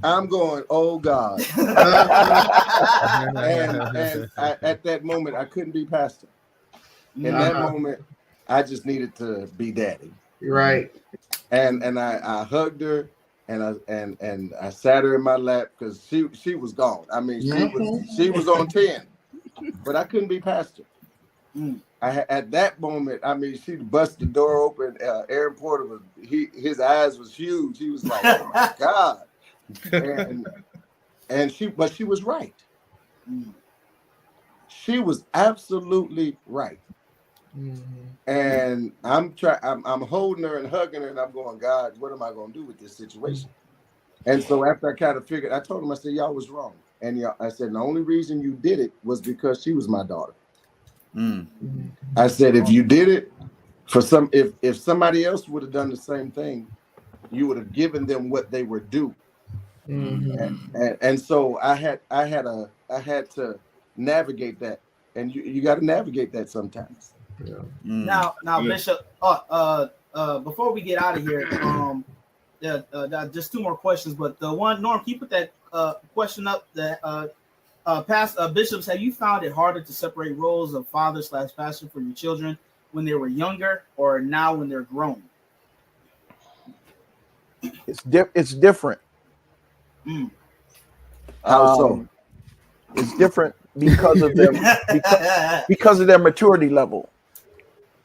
I'm going, oh God. and at that moment, I couldn't be pastor. In that moment, I just needed to be daddy. Right. And I hugged her, and I sat her in my lap because she was gone. I mean, she was on 10, but I couldn't be pastor. At that moment, I mean, she busted the door open. Aaron Porter his eyes was huge. He was like, oh my God. But she was right. She was absolutely right. And I'm holding her and hugging her, and I'm going, God, what am I going to do with this situation? And so after I kind of figured, I told him, I said, y'all was wrong. And I said, the only reason you did it was because she was my daughter. I said, if you did it for if somebody else would have done the same thing, you would have given them what they were due. And so I had to navigate that, and you got to navigate that sometimes. Now, Bishop. Before we get out of here, just two more questions. But the one, Norm, can you put that question up? That past bishops, have you found it harder to separate roles of father/pastor for your children when they were younger, or now when they're grown? It's different. How so? It's different because of them because of their maturity level.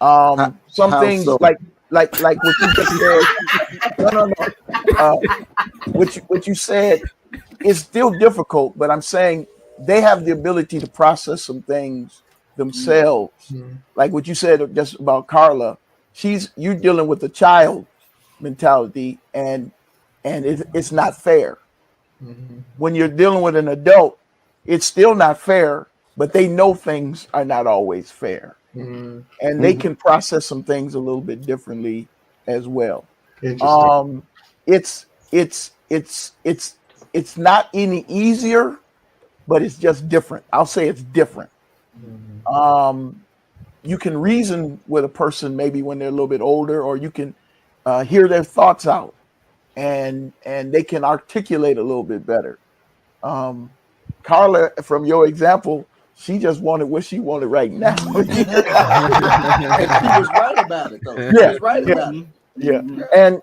Some things so? like what you just said. No. What you said is still difficult, but I'm saying they have the ability to process some things themselves. Like what you said just about Carla. You're dealing with a child mentality, and it's not fair. When you're dealing with an adult, it's still not fair, but they know things are not always fair. And they can process some things a little bit differently as well. It's not any easier, but it's just different. I'll say it's different. You can reason with a person maybe when they're a little bit older, or you can hear their thoughts out, and they can articulate a little bit better. Carla, from your example, she just wanted what she wanted right now. And she was right about it, though. She was right about it. Yeah. And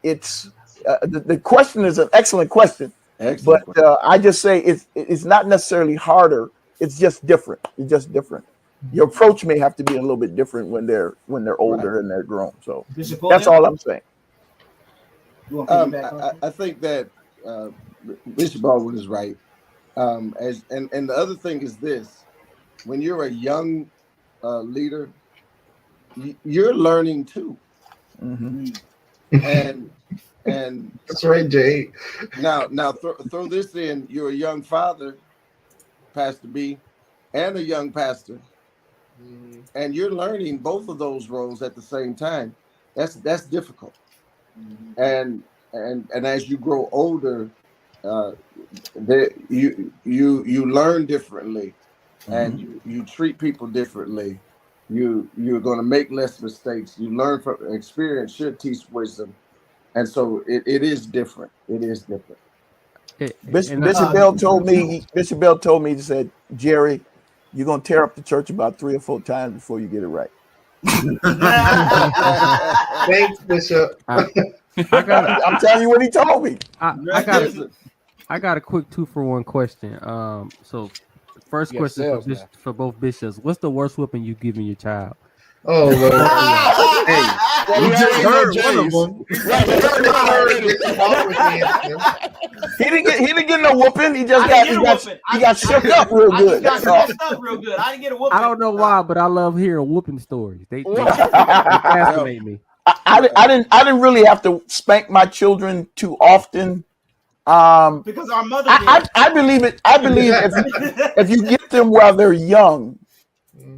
it's the question is an excellent question. But I just say it's not necessarily harder. It's just different. It's just different. Your approach may have to be a little bit different when they're older and they're grown. So that's all I'm saying. I think that Bishop Baldwin is right. And the other thing is this: when you're a young leader, you're learning too. And that's right, Jay. Now throw this in: you're a young father, Pastor B, and a young pastor, and you're learning both of those roles at the same time. That's difficult. And as you grow older, you learn differently, and you treat people differently, You're going to make less mistakes. You learn from experience. Should teach wisdom, and so it is different. It is different. Bishop Bell told me. Bishop Bell told me. He said, "Jerry, you're going to tear up the church about 3 or 4 times before you get it right." Thanks, Bishop. I'm telling you what he told me. I got a quick 2-for-1 question. So first question for both bishops: what's the worst whooping you given your child? Oh Lord! Hey, you just heard one of them. He didn't get no whooping. He just got shook up real good. Got shook up real good. I didn't get a whooping. I don't know why, but I love hearing whooping stories. They fascinate me. I didn't really have to spank my children too often. Because our mother did. I believe if you get them while they're young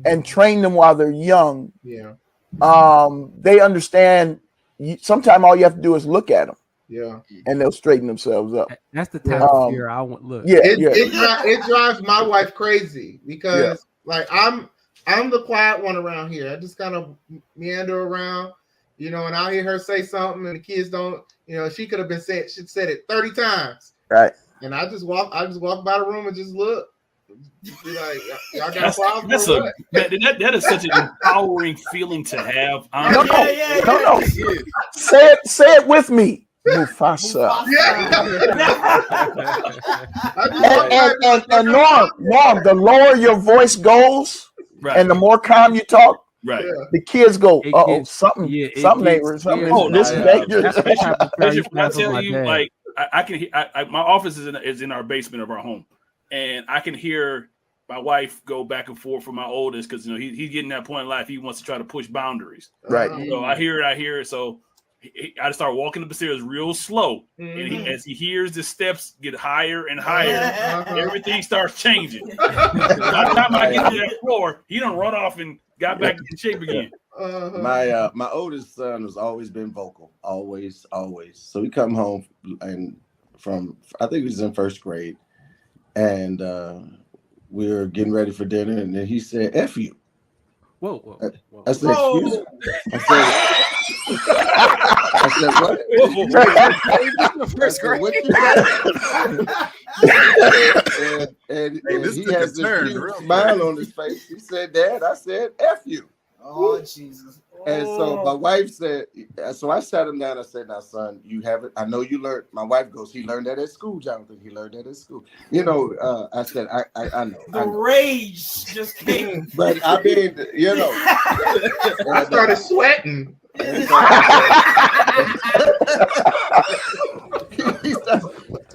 and train them while they're young, they understand. Sometimes all you have to do is look at them, and they'll straighten themselves up. That's the type of fear I want. Look, It drives my wife crazy because like I'm the quiet one around here. I just kind of meander around, and I hear her say something, and the kids don't. She could have been said. She said it 30 times, right? And I just walk by the room and just look. Be like, y'all got that's that is such an empowering feeling to have. No. Say it with me, Mufasa. And Norm, the lower your voice goes, and the more calm you talk, right? The kids go, something ain't this is dangerous. When I tell you, like, I can hear. My office is in our basement of our home, and I can hear my wife go back and forth for my oldest because he's getting that point in life. He wants to try to push boundaries. Right. So I hear it. So I just start walking up the stairs real slow, and as he hears the steps get higher and higher, everything starts changing. By the time I get to that floor, he done run off and got back in shape again. My oldest son has always been vocal, always. So we come home and I think he was in first grade, and we were getting ready for dinner, and then he said, "F you." Whoa. I said, "Excuse me." I said, "What?" First grade. And he has this huge smile on his face. He said, "Dad," I said, "F you." Oh, Jesus. And so my wife said, so I sat him down. I said, "Now, son, you have it. I know you learned." My wife goes, "He learned that at school, Jonathan. He learned that at school." I said, I know. The rage just came. But I mean, I started sweating.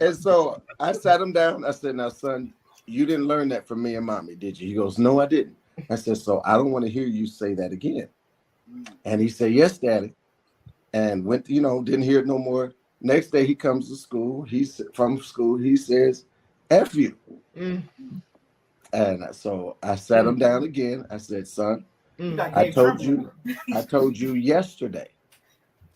And so I sat him down. I said, "Now, son, you didn't learn that from me and mommy, did you?" He goes, "No, I didn't." I said, "So I don't want to hear you say that again." And he said, "Yes, Daddy." And went, didn't hear it no more. Next day he comes to school. From school. He says, "F you." And so I sat him down again. I said, "Son, I told you yesterday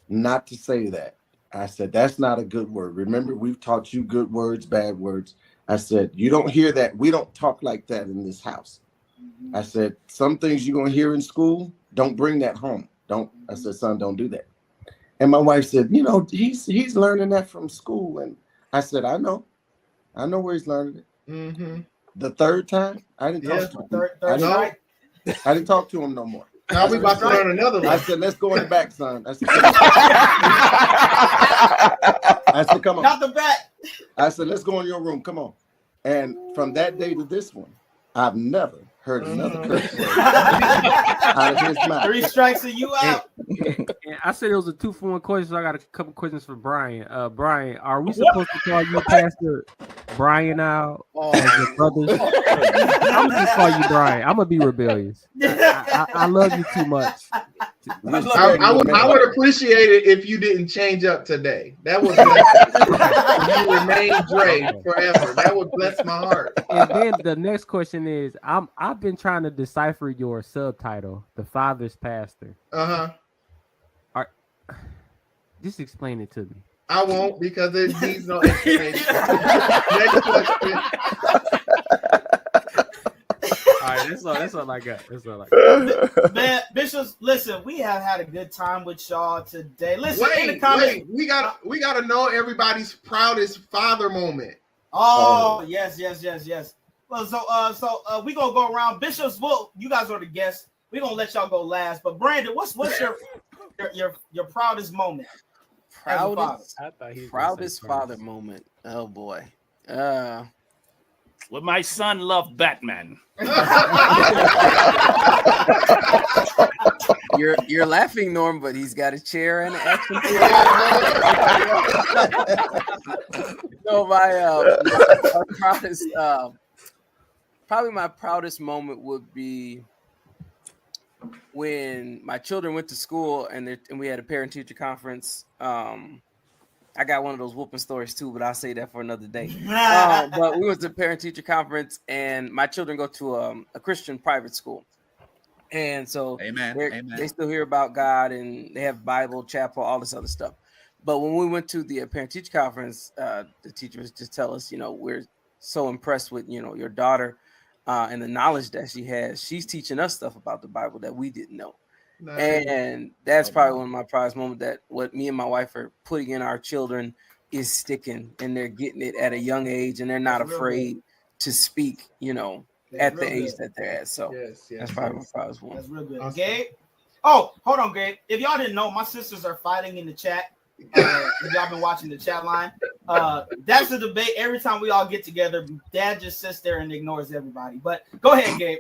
not to say that." I said, "That's not a good word. Remember, we've taught you good words, bad words." I said, "You don't hear that. We don't talk like that in this house." I said, "Some things you're going to hear in school, don't bring that home. Don't." I said, "Son, don't do that." And my wife said, he's learning that from school." And I said, I know where he's learning it. Mm-hmm. The third time, I didn't talk to him. I didn't talk to him no more. Now we about to learn another one. I said, "Let's go in the back, son." I said, "Come on." Not the back. I said, "Let's go in your room. Come on." And from that day to this one, I've never heard another curse word out of his mouth. 3 strikes and you out. And I said it was a 2-for-1 question, so I got a couple questions for Brian. Brian, are we supposed to call you Pastor Brian now as your brothers? I'm gonna just call you Brian. I'm gonna be rebellious. I love you too much. I would appreciate it if you didn't change up today. That would you remain Dre forever. That would bless my heart. And then the next question is, I've been trying to decipher your subtitle, "The Father's Pastor." Just explain it to me. I won't, because it needs no explanation. Next question. right, that's all I got. That's all I got. Man, Bishops, listen, we have had a good time with y'all today. Listen, in the comments, we got to know everybody's proudest father moment. Oh, yes. Well, so we gonna go around. Bishops, well, you guys are the guests. We're gonna let y'all go last. But Brandon, what's your proudest moment? Proudest father moment. Oh boy. Well, my son loved Batman. You're laughing, Norm, but he's got a chair and an action figure. So my proudest, probably my proudest moment would be when my children went to school and we had a parent-teacher conference. I got one of those whooping stories too, but I'll say that for another day. But we went to a parent-teacher conference, and my children go to a Christian private school. And so they still hear about God, and they have Bible, chapel, all this other stuff. But when we went to the parent-teacher conference, the teachers just tell us, we're so impressed with, your daughter and the knowledge that she has. She's teaching us stuff about the Bible that we didn't know. Nice. And that's probably one of my proudest moments, that what me and my wife are putting in our children is sticking, and they're getting it at a young age, and they're not afraid to speak, at the age that they're at. So that's probably my proudest one. That's real good. Awesome. Gabe? Oh, hold on, Gabe. If y'all didn't know, my sisters are fighting in the chat. If y'all been watching the chat line, that's a debate. Every time we all get together, Dad just sits there and ignores everybody. But go ahead, Gabe.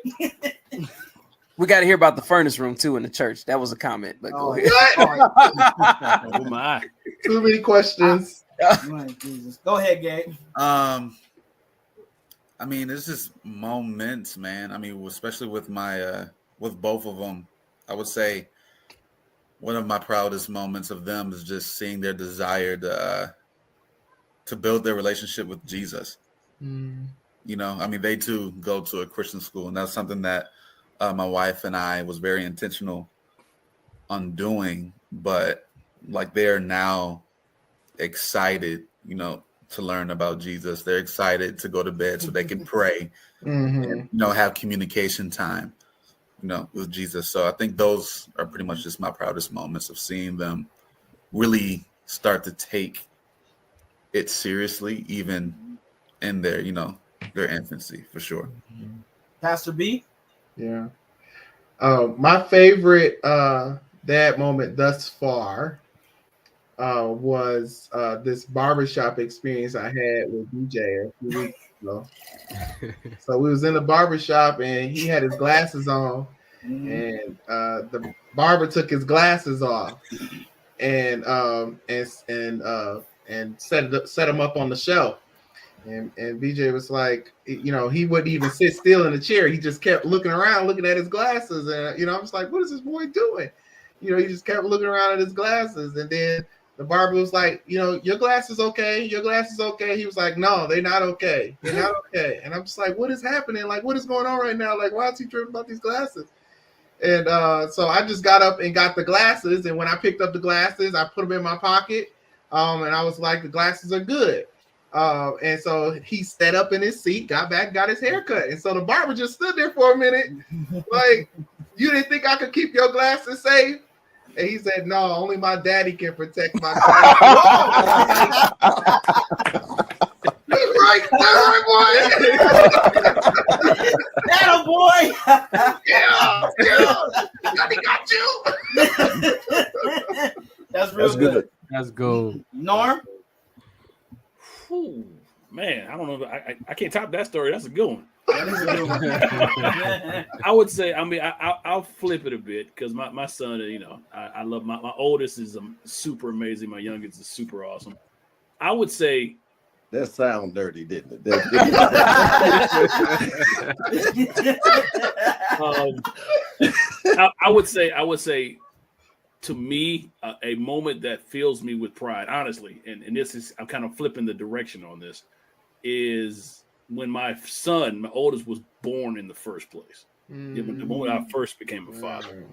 We got to hear about the furnace room too in the church. That was a comment, but go ahead. Oh my! Too many questions. Jesus. Go ahead, Gabe. I mean, it's just moments, man. I mean, especially with with both of them, I would say one of my proudest moments of them is just seeing their desire to build their relationship with Jesus. I mean, they too go to a Christian school, and that's something that my wife and I was very intentional on doing, but like they're now excited, to learn about Jesus. They're excited to go to bed so they can pray and, have communication time, with Jesus. So I think those are pretty much just my proudest moments of seeing them really start to take it seriously, even in their, their infancy, for sure. Pastor B? Yeah. My favorite dad moment thus far was this barbershop experience I had with DJ a few weeks ago. So we was in the barbershop, and he had his glasses on, and the barber took his glasses off and set them up on the shelf. And BJ was like, he wouldn't even sit still in the chair. He just kept looking around, looking at his glasses. And, I was like, what is this boy doing? He just kept looking around at his glasses. And then the barber was like, your glasses okay? Your glasses okay? He was like, no, they're not okay. They're not okay. And I'm just like, what is happening? Like, what is going on right now? Like, why is he tripping about these glasses? And so I just got up and got the glasses. And when I picked up the glasses, I put them in my pocket. And I was like, the glasses are good. And so he sat up in his seat, got back, got his hair cut. And so the barber just stood there for a minute, like, you didn't think I could keep your glasses safe? And he said, no, only my daddy can protect my glasses. Right there, boy. That a boy. Yeah. Daddy got you. That's real good. Let's go. Norm? Ooh, man, I don't know. I can't top that story. That's a good one. That is a good one. I would say, I'll flip it a bit, because my son, I love my oldest is super amazing. My youngest is super awesome. I would say that sound dirty, didn't it? I would say to me, a moment that fills me with pride, honestly, and this is, I'm kind of flipping the direction on this, is when my son, my oldest, was born in the first place. The moment I first became a father.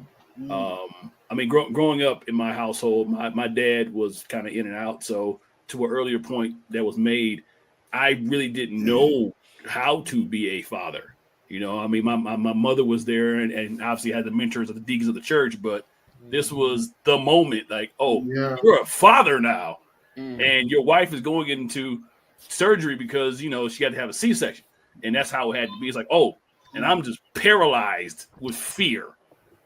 Growing up in my household, my dad was kind of in and out. So to an earlier point that was made, I really didn't know how to be a father. You know, I mean, my mother was there and obviously had the mentors of the deacons of the church, but this was the moment. Like, oh, Yeah. you're a father now, Mm. and your wife is going into surgery because, you know, she had to have a C-section, and that's how it had to be. It's like, oh, and I'm just paralyzed with fear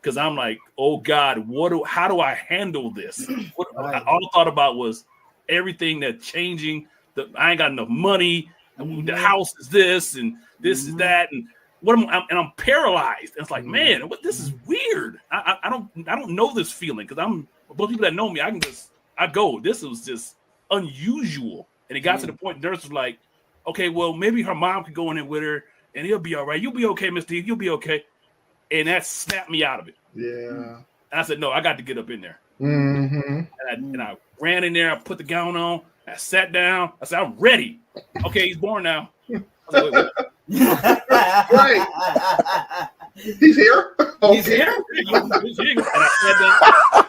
because I'm like, oh God, how do I handle this? All I thought about was everything that changing. I ain't got enough money. The house is this and this is that, and I'm paralyzed. It's like, man, this is weird. I don't know this feeling because both people that know me, I go. This was just unusual, and it got to the point. The nurse was like, okay, well, maybe her mom could go in there with her, and he'll be all right. You'll be okay, Miss D. You'll be okay. And that snapped me out of it. Yeah. And I said, no, I got to get up in there. Mm-hmm. And I ran in there. I put the gown on. I sat down. I said, I'm ready. Okay, he's born now. I was like, Right. He's here. Okay. He's here. And I sat down.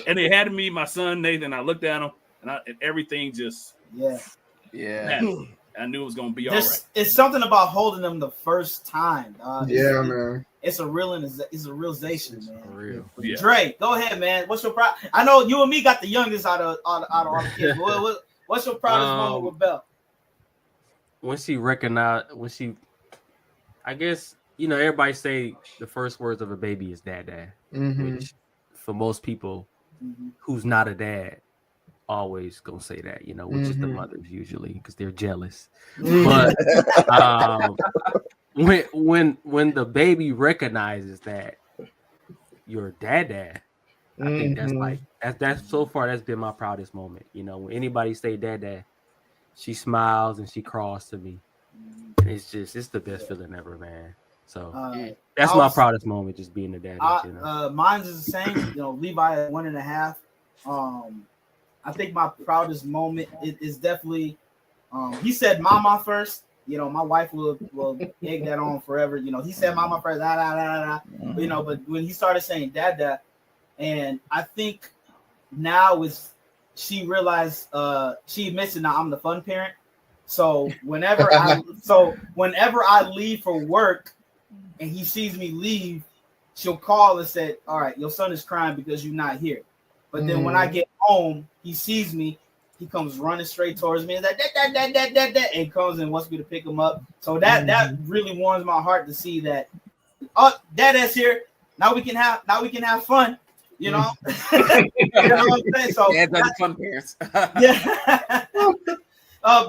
And they had me, my son Nathan. I looked at him, and everything just happened. I knew it was gonna be all right. It's something about holding them the first time. Man. It's a realization, man. For real. Yeah. Dre, go ahead, man. What's your I know you and me got the youngest out of all the kids. What's your proudest moment with Belle? I guess, you know, everybody say the first words of a baby is dad, which for most people who's not a dad always gonna say that, you know, which is the mothers usually because they're jealous. But when the baby recognizes that you're dad, I think that's so far that's been my proudest moment. You know, when anybody say dad, she smiles and she crawls to me. And it's the best feeling ever, man. So that's my proudest moment, just being a dad. You know? Mine's is the same. You know, Levi at 1.5. I think my proudest moment is definitely he said mama first. You know, my wife will egg that on forever. You know, he said mama first, you know, but when he started saying dad, and I think now she realized she admits it now, I'm the fun parent. So whenever I leave for work and he sees me leave, she'll call and say, all right, your son is crying because you're not here. But then when I get home, he sees me, he comes running straight towards me and and comes and wants me to pick him up. So that really warms my heart to see that, oh, Dad's here. Now we can have fun. You know, you know what I'm saying? So that's fun parents. Yeah.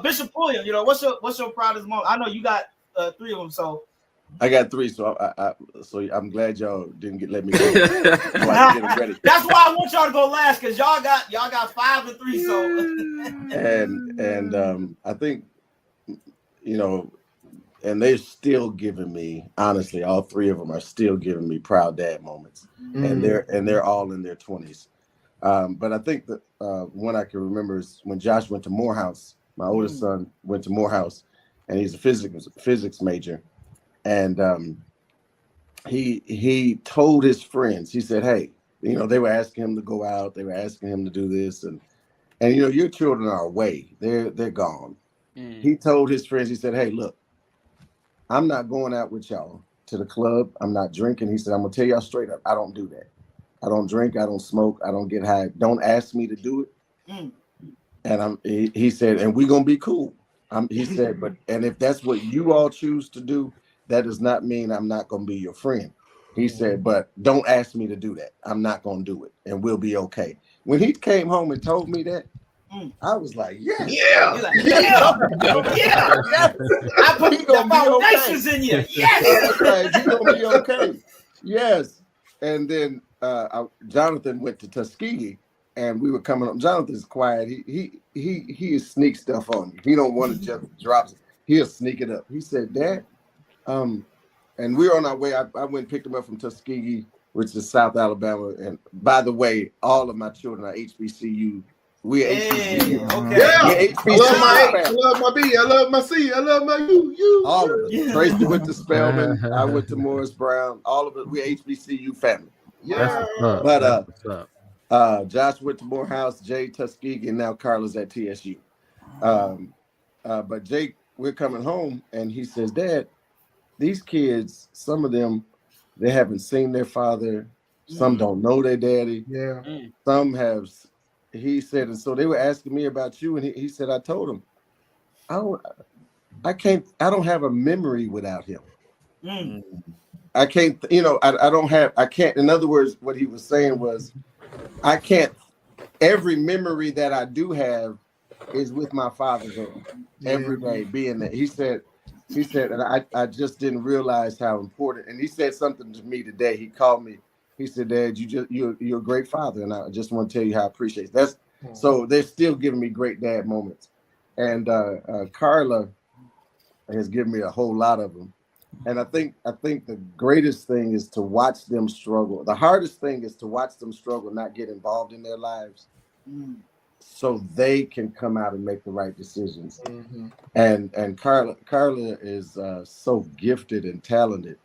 Bishop Pulliam, you know, what's your proudest moment? I know you got 3 of them, so I got 3, so I'm glad y'all didn't let me go. So I can get them ready. That's why I want y'all to go last, because y'all got 5 and 3. So and I think, you know, and they're still giving me, honestly, all 3 of them are still giving me proud dad moments, and they're all in their 20s. But I think that one I can remember is when Josh went to Morehouse. My oldest son went to Morehouse, and he's a physics major. And he told his friends, he said, hey, you know, they were asking him to go out. They were asking him to do this. And you know, your children are away. They're gone. He told his friends, he said, hey, look, I'm not going out with y'all to the club. I'm not drinking. He said, I'm going to tell y'all straight up, I don't do that. I don't drink. I don't smoke. I don't get high. Don't ask me to do it. And he said, and we're going to be cool. He said, and if that's what you all choose to do, that does not mean I'm not going to be your friend. He said, but don't ask me to do that. I'm not going to do it, and we'll be okay. When he came home and told me that, I was like, yes. Yeah. I put the foundations in you. Yes. Right. He's going to be okay. Yes. And then Jonathon went to Tuskegee, and we were coming up. Jonathan's quiet. He sneak stuff on you. He don't want to just drop it. He'll sneak it up. He said, Dad, and we're on our way. I went and picked him up from Tuskegee, which is South Alabama. And by the way, all of my children are HBCU. We're HBCU. Okay. Yeah. I love my B. I love my C. I love my U. All of us. Tracy went to Spelman. I went to Morris Brown. All of us. We're HBCU family. Yeah. But Josh went to Morehouse, Jay Tuskegee, and now Carla's at TSU. But Jake, we're coming home, and he says, Dad, these kids, some of them, they haven't seen their father. Some don't know their daddy. Yeah. Some have. He said, and so they were asking me about you, and he said, I told him, I don't have a memory without him. I can't, I can't. In other words, what he was saying was, I can't. Every memory that I do have is with my father's on every day being there. He said, and I just didn't realize how important. And he said something to me today. He called me. He said, Dad, you're a great father, and I just want to tell you how I appreciate that. So they're still giving me great dad moments. And Carla has given me a whole lot of them. And I think the greatest thing is to watch them struggle. The hardest thing is to watch them struggle, not get involved in their lives, so they can come out and make the right decisions. And Carla is so gifted and talented.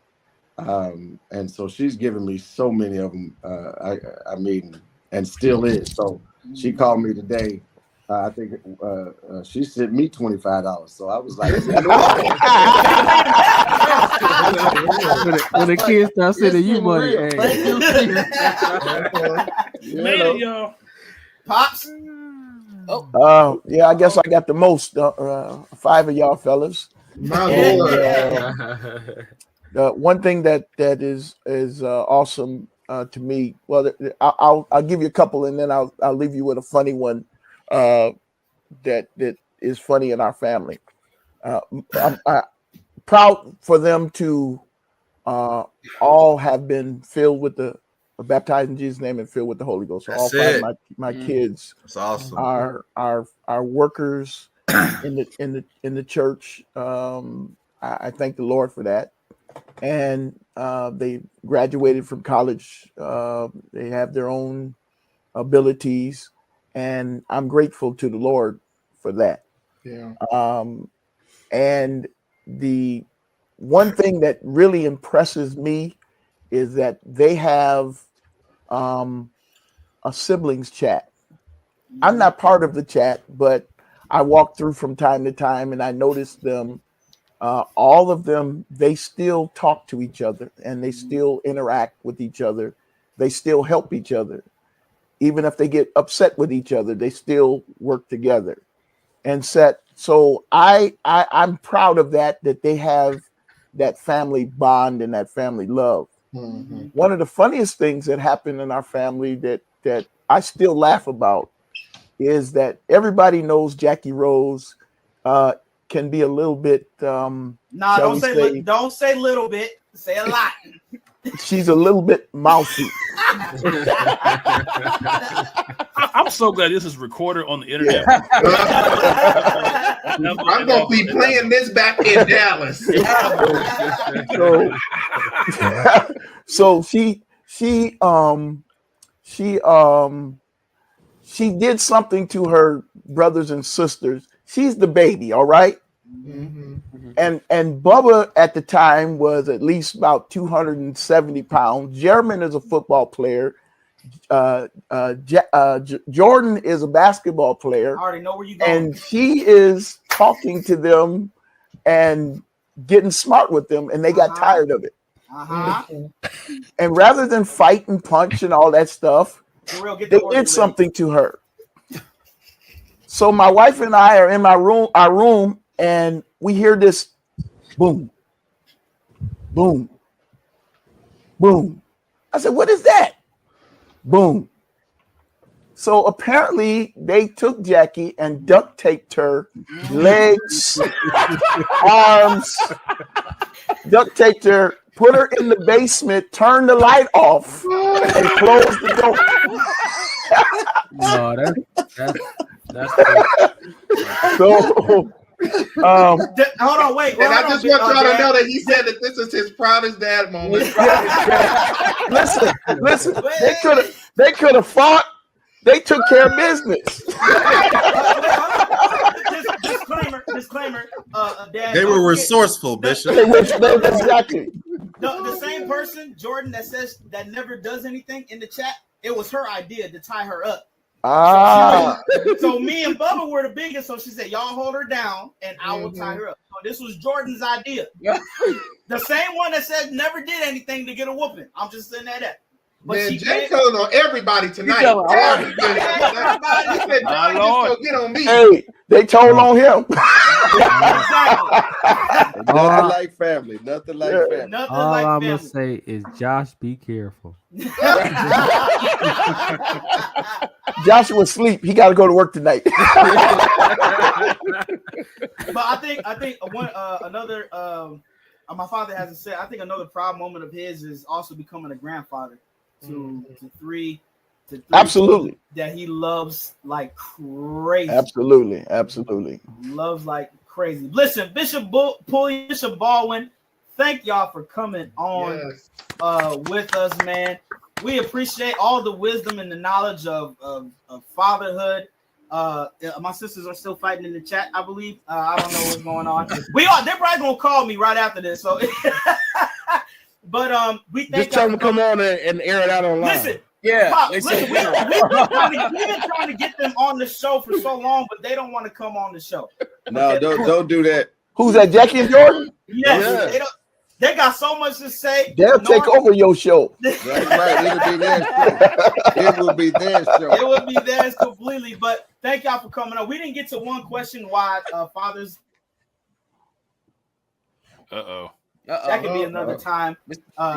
And so she's given me so many of them. I mean, and still is. So she called me today. I think she sent me $25. So I was like, when the kids start sending you money, Made it, y'all. Pops. Yeah, I guess I got the most. 5 of y'all fellas. My Lord. One thing that is awesome to me. Well, I'll give you a couple, and then I'll leave you with a funny one that is funny in our family. I'm proud for them to all have been filled with baptized in Jesus' name and filled with the Holy Ghost. So all 5 of my kids That's awesome. are workers in the church. I thank the Lord for that. And they graduated from college. They have their own abilities, and I'm grateful to the Lord for that. Yeah. And the one thing that really impresses me is that they have a siblings chat. I'm not part of the chat, but I walk through from time to time, and I notice them. All of them, they still talk to each other, and they still interact with each other. They still help each other. Even if they get upset with each other, they still work together. And so I'm proud of that they have that family bond and that family love. One of the funniest things that happened in our family that I still laugh about is that everybody knows Jackie Rose can be a little bit don't say little bit, say a lot. She's a little bit mouthy. I'm so glad this is recorded on the internet. I'm gonna be playing this back in Dallas. So she did something to her brothers and sisters. She's the baby, all right? And Bubba at the time was at least about 270 pounds. Jeremy is a football player. Jordan is a basketball player. I already know where you're going. And she is talking to them and getting smart with them, and they got tired of it. And rather than fight and punch and all that stuff, they did something to her. So my wife and I are in our room, and we hear this boom, boom, boom. I said, "What is that?" Boom. So apparently they took Jackie and duct taped her legs, arms, duct taped her, put her in the basement, turned the light off, and closed the door. No, that's so. Hold on, wait. And I just want y'all to know that he said that this is his proudest dad moment. Listen. They could have fought. They took care of business. Disclaimer. Dad, They were resourceful, Bishop. Exactly. The same person, Jordan, that says that never does anything in the chat. It was her idea to tie her up. Ah, So me and Bubba were the biggest. So she said, "Y'all hold her down, and I will tie her up." So this was Jordan's idea. The same one that said never did anything to get a whooping. I'm just saying that. But Man, she Jay came. telling on everybody tonight. telling Everybody. Everybody. He said, My "Johnny Lord. just gonna get on me." hey, they told on him. Exactly. Nothing like family. Nothing like family. Nothing All like I'm family. gonna say is, Josh, be careful. Joshua sleep. He got to go to work tonight. But I think one another my father hasn't said. I think another proud moment of his is also becoming a grandfather to three Absolutely. that he loves like crazy. Absolutely. Loves like crazy. Listen, Bishop Pulliam, Bishop Baldwin, thank y'all for coming on with us, man. We appreciate all the wisdom and the knowledge of fatherhood. My sisters are still fighting in the chat, I believe. I don't know what's going on. They're probably gonna call me right after this. So, but we thank Just tell them to come on and air it out online. Listen, Yeah. Pop, listen, we've been trying to get them on the show for so long, but they don't want to come on the show. No, Okay. don't do that. Who's that, Jackie and Jordan? Yes, they got so much to say. They'll take over your show. That's right. It'll be their show. It will be their show. It would be theirs completely. But thank y'all for coming on. We didn't get to one question why fathers. That could be another time.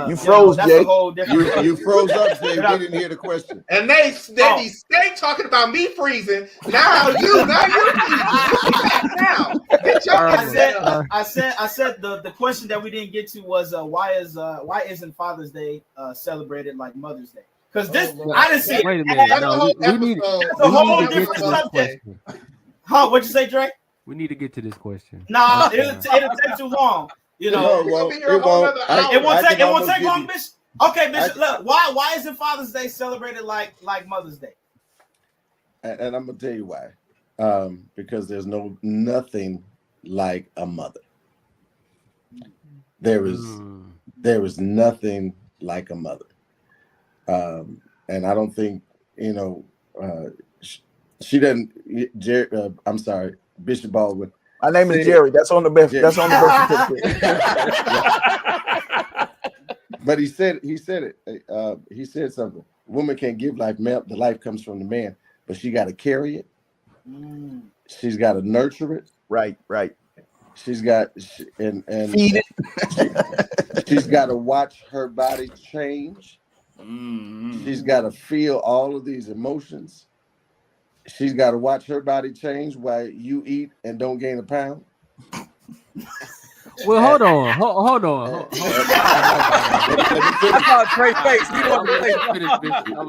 You froze, that's Jay. a whole different. You froze up, Jay. We didn't hear the question. And they stay talking about me freezing. Now you freezing. Now get your I said the question that we didn't get to was why isn't Father's Day celebrated like Mother's Day? Because I didn't see it. Wait a minute. No, we need to get to this question. Huh? What'd you say, Drake? We need to get to this question. Nah, it'll take too long. You know, it won't take long, Bishop. Okay, Bishop. Look, why isn't Father's Day celebrated like Mother's Day? And I'm gonna tell you why. Because there's nothing like a mother. There is nothing like a mother. And I don't think she doesn't. I'm sorry, Bishop Baldwin. My name is Jerry. That's on the birth. That's on the birth certificate. But he said it. He said something. Woman can't give life. The life comes from the man, but she got to carry it. She's got to nurture it. Right. She's got and feed it. She's got to watch her body change. She's got to feel all of these emotions. She's got to watch her body change while you eat and don't gain a pound. Well, hold on.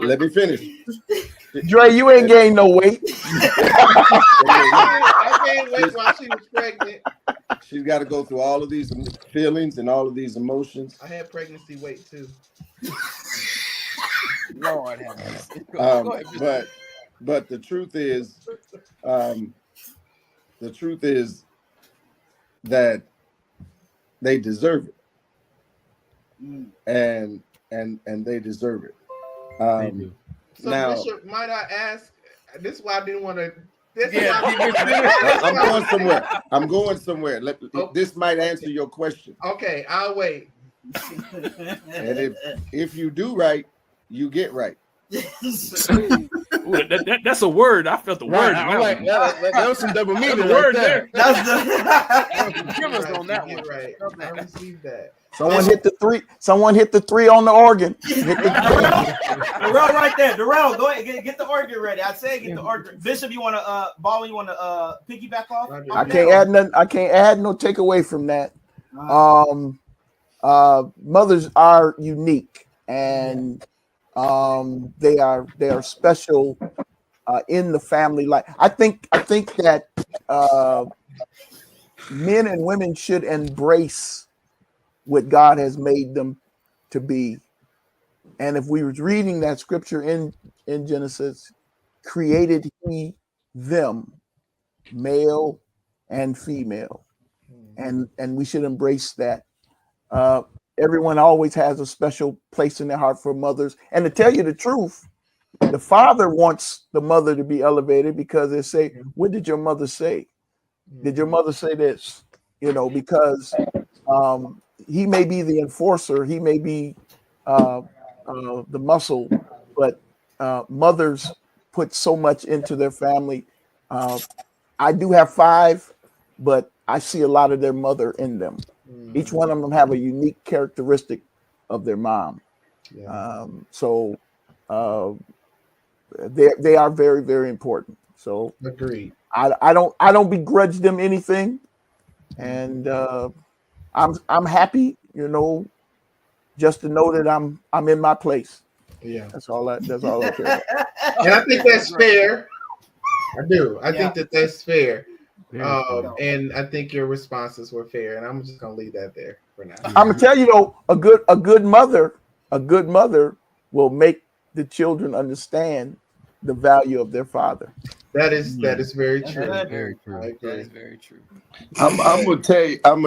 Let me finish. Dre, you ain't gained no weight. I gained weight while she was pregnant. She's got to go through all of these feelings and all of these emotions. I had pregnancy weight too. Lord have mercy. But the truth is that they deserve it, and they deserve it. So, now, Bishop, might I ask? This is why I didn't want to. I'm going somewhere. This might answer your question. Okay, I'll wait. And if you do right, you get right. Ooh, that's a word. I felt the word. I'm like, that was some double meaning That's a word right there. That's the Give us on that one. Right. I received that. Someone hit the three. Someone hit the three on the organ. Darrell right there. Darrell, go ahead, get the organ ready. I say get the organ. Bishop, you want to Baldwin, you want to piggyback off? I can't add nothing. I can't add no take away from that. Mothers are unique, and they are special in the family life. I think that men and women should embrace what God has made them to be. And if we were reading that scripture in Genesis, created he them, male and female, and we should embrace that. Everyone always has a special place in their heart for mothers. And to tell you the truth, The father wants the mother to be elevated because they say, "What did your mother say? Did your mother say this?" Because he may be the enforcer, he may be the muscle, but mothers put so much into their family. I do have 5, but I see a lot of their mother in them. Each one of them have a unique characteristic of their mom. So they are very, very important. So Agreed. I don't begrudge them anything, and I'm happy, just to know that I'm in my place. Yeah, that's all I care about. and I think that's fair. I do. I think that's fair. Very And I think your responses were fair, and I'm just gonna leave that there for now. I'm gonna tell you though, a good mother will make the children understand the value of their father. That is very true. Very true. I agree. That is very true. I'm gonna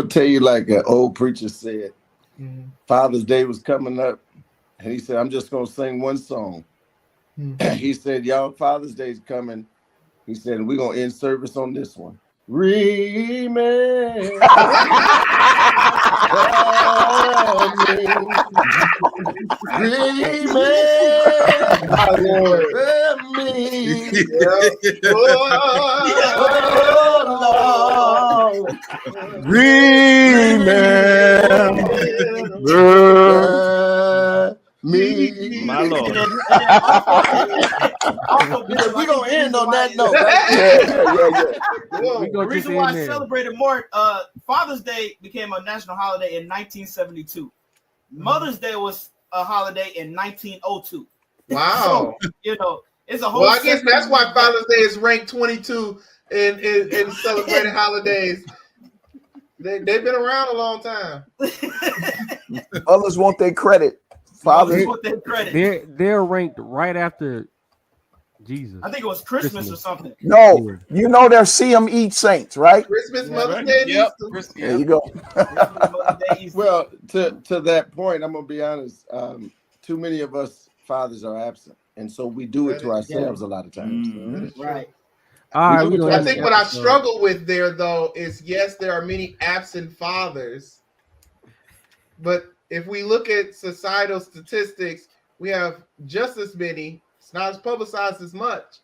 tell you like an old preacher said. Father's Day was coming up, and he said, "I'm just gonna sing one song." He said, "Y'all, Father's Day's coming." He said, "We're gonna end service on this one." Remember me. My Lord. Also, We're gonna end on that note. The reason why I celebrated more, Father's Day became a national holiday in 1972. Mother's Day was a holiday in 1902. Wow. So, it's a whole. Well, I guess that's why Father's Day is ranked 22 in celebrated holidays. They've been around a long time. Others want their credit. Fathers want their credit. They're ranked right after Jesus. I think it was Christmas or something. No, they're see 'em eat saints, right? Christmas, Mother's Day, Yep. There you go. Well, to that point, I'm gonna be honest. Too many of us fathers are absent, and so we do it to ourselves a lot of times. Right. All right, we're gonna I think what I struggle with there, though, is yes, there are many absent fathers, but if we look at societal statistics, we have just as many. It's not as publicized as much.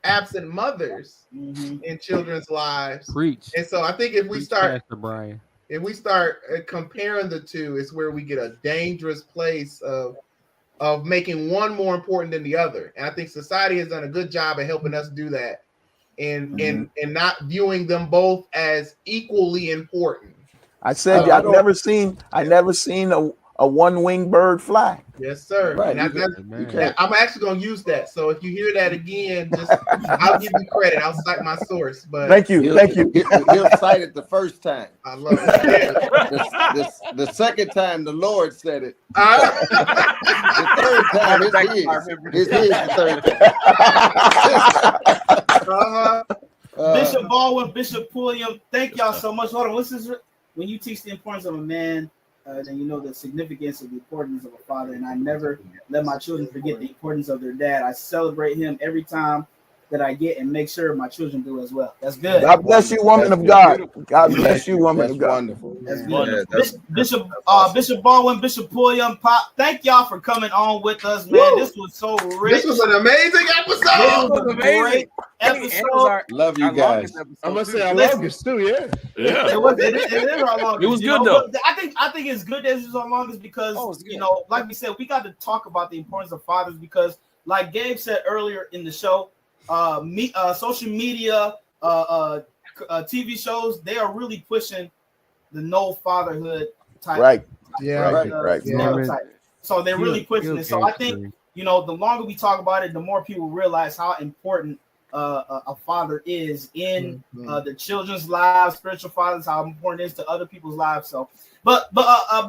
Absent mothers in children's lives. Preach. And so I think if we Preach, start, Pastor Brian. if we start comparing the two, is where we get a dangerous place of making one more important than the other. And I think society has done a good job of helping us do that, and not viewing them both as equally important. I said I've never seen a one-winged bird fly. Yes, sir. Right. And I'm actually going to use that. So if you hear that again, I'll give you credit. I'll cite my source. But thank you. He'll cite it the first time. I love it. The second time the Lord said it. The third time it's his the third time. Bishop Baldwin, Bishop Pulliam, thank y'all so much. Hold on, when you teach the importance of a man, then you know the significance of the importance of a father. And I never let my children forget the importance of their dad. I celebrate him every time that I get and make sure my children do as well. That's good. God bless you, woman of God. God bless you, woman of God. Wonderful. That's good. Bishop Baldwin, Bishop Pulliam, Pop, thank y'all for coming on with us, man. Woo! This was so rich. This was an amazing episode. This was a great episode. Love you guys. I'm gonna say our longest too, yeah. It is our longest. It was good though. I think it's good that it's our longest because like we said, we got to talk about the importance of fathers because, like Gabe said earlier in the show, social media, TV shows, they are really pushing the no fatherhood type. Right. Yeah. Right. Stereotype. So they're really pushing it. So I think the longer we talk about it, the more people realize how important a father is in the children's lives, spiritual fathers, how important it is to other people's lives. So, but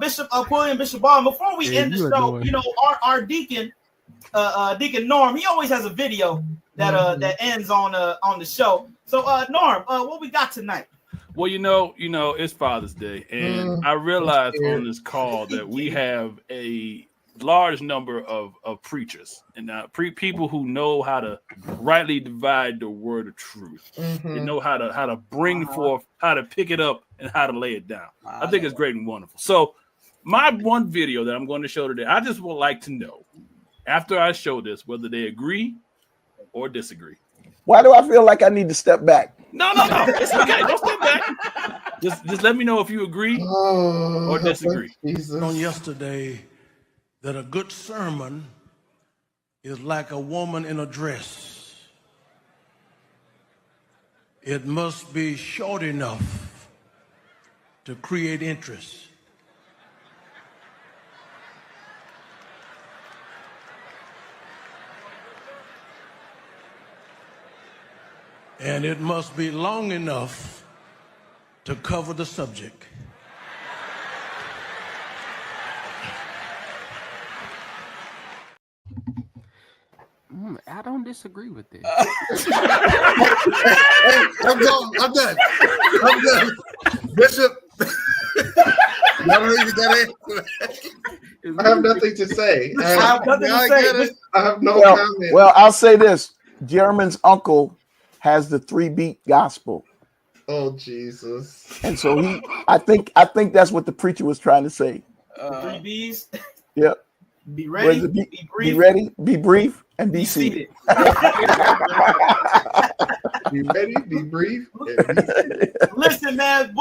Bishop Pulliam, Bishop Baldwin, before we end the show, our deacon, Deacon Norm, he always has a video that ends on the show. So, Norm, what we got tonight? Well, it's Father's Day, and I realized on this call that we have a large number of preachers and people who know how to rightly divide the word of truth. They know how to bring forth, how to pick it up, and how to lay it down. I think it's great and wonderful. So my one video that I'm going to show today, I just would like to know, after I show this, whether they agree or disagree. Why do I feel like I need to step back? No. It's okay. Don't step back. Just let me know if you agree or disagree. On yesterday, that a good sermon is like a woman in a dress. It must be short enough to create interest. And it must be long enough to cover the subject. I don't disagree with this. Hey, I'm done. Bishop. I have nothing to say. I have no Well, comment. well, I'll say this. Jeremy's uncle has the 3-beat gospel. Oh, Jesus. And so I think that's what the preacher was trying to say. 3 B's. Yep. Be ready, be ready, be brief, and be seated. Be ready, be brief. Listen, man.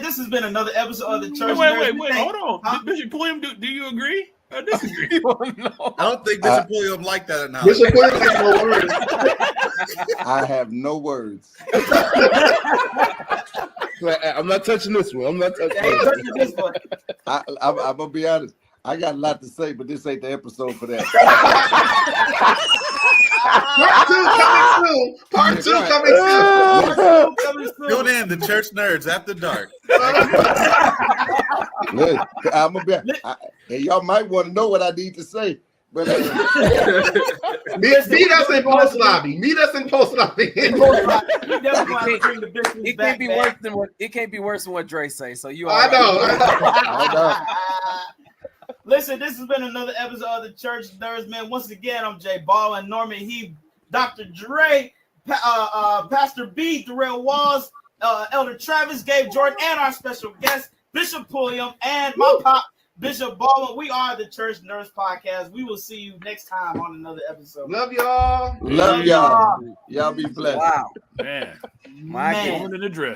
This has been another episode of the Church. Wait. Hold on. Bishop Pulliam, do you agree or disagree? I don't think Bishop Pulliam like that now. Bishop Pulliam has no words. I have no words. I'm not touching this one. I'm not touching this one. I'm gonna be honest. I got a lot to say, but this ain't the episode for that. Part two coming soon. Tune in the Church Nerds After Dark. Look, I'm gonna be. And y'all might want to know what I need to say, but meet us in post lobby. Meet us in post lobby. It can't be worse than what Dre say. So you. I know. Listen, this has been another episode of the Church Nerds, man. Once again, I'm Jay Baldwin, Norman Heath, Dr. Dre, Pastor B, Darrell Walls, Elder Travis, Gabe Jordan, and our special guest, Bishop Pulliam, and my pop, Bishop Baldwin. We are the Church Nerds Podcast. We will see you next time on another episode. Love y'all. Love y'all. Y'all be blessed. Wow. Man. My Woman in the dress.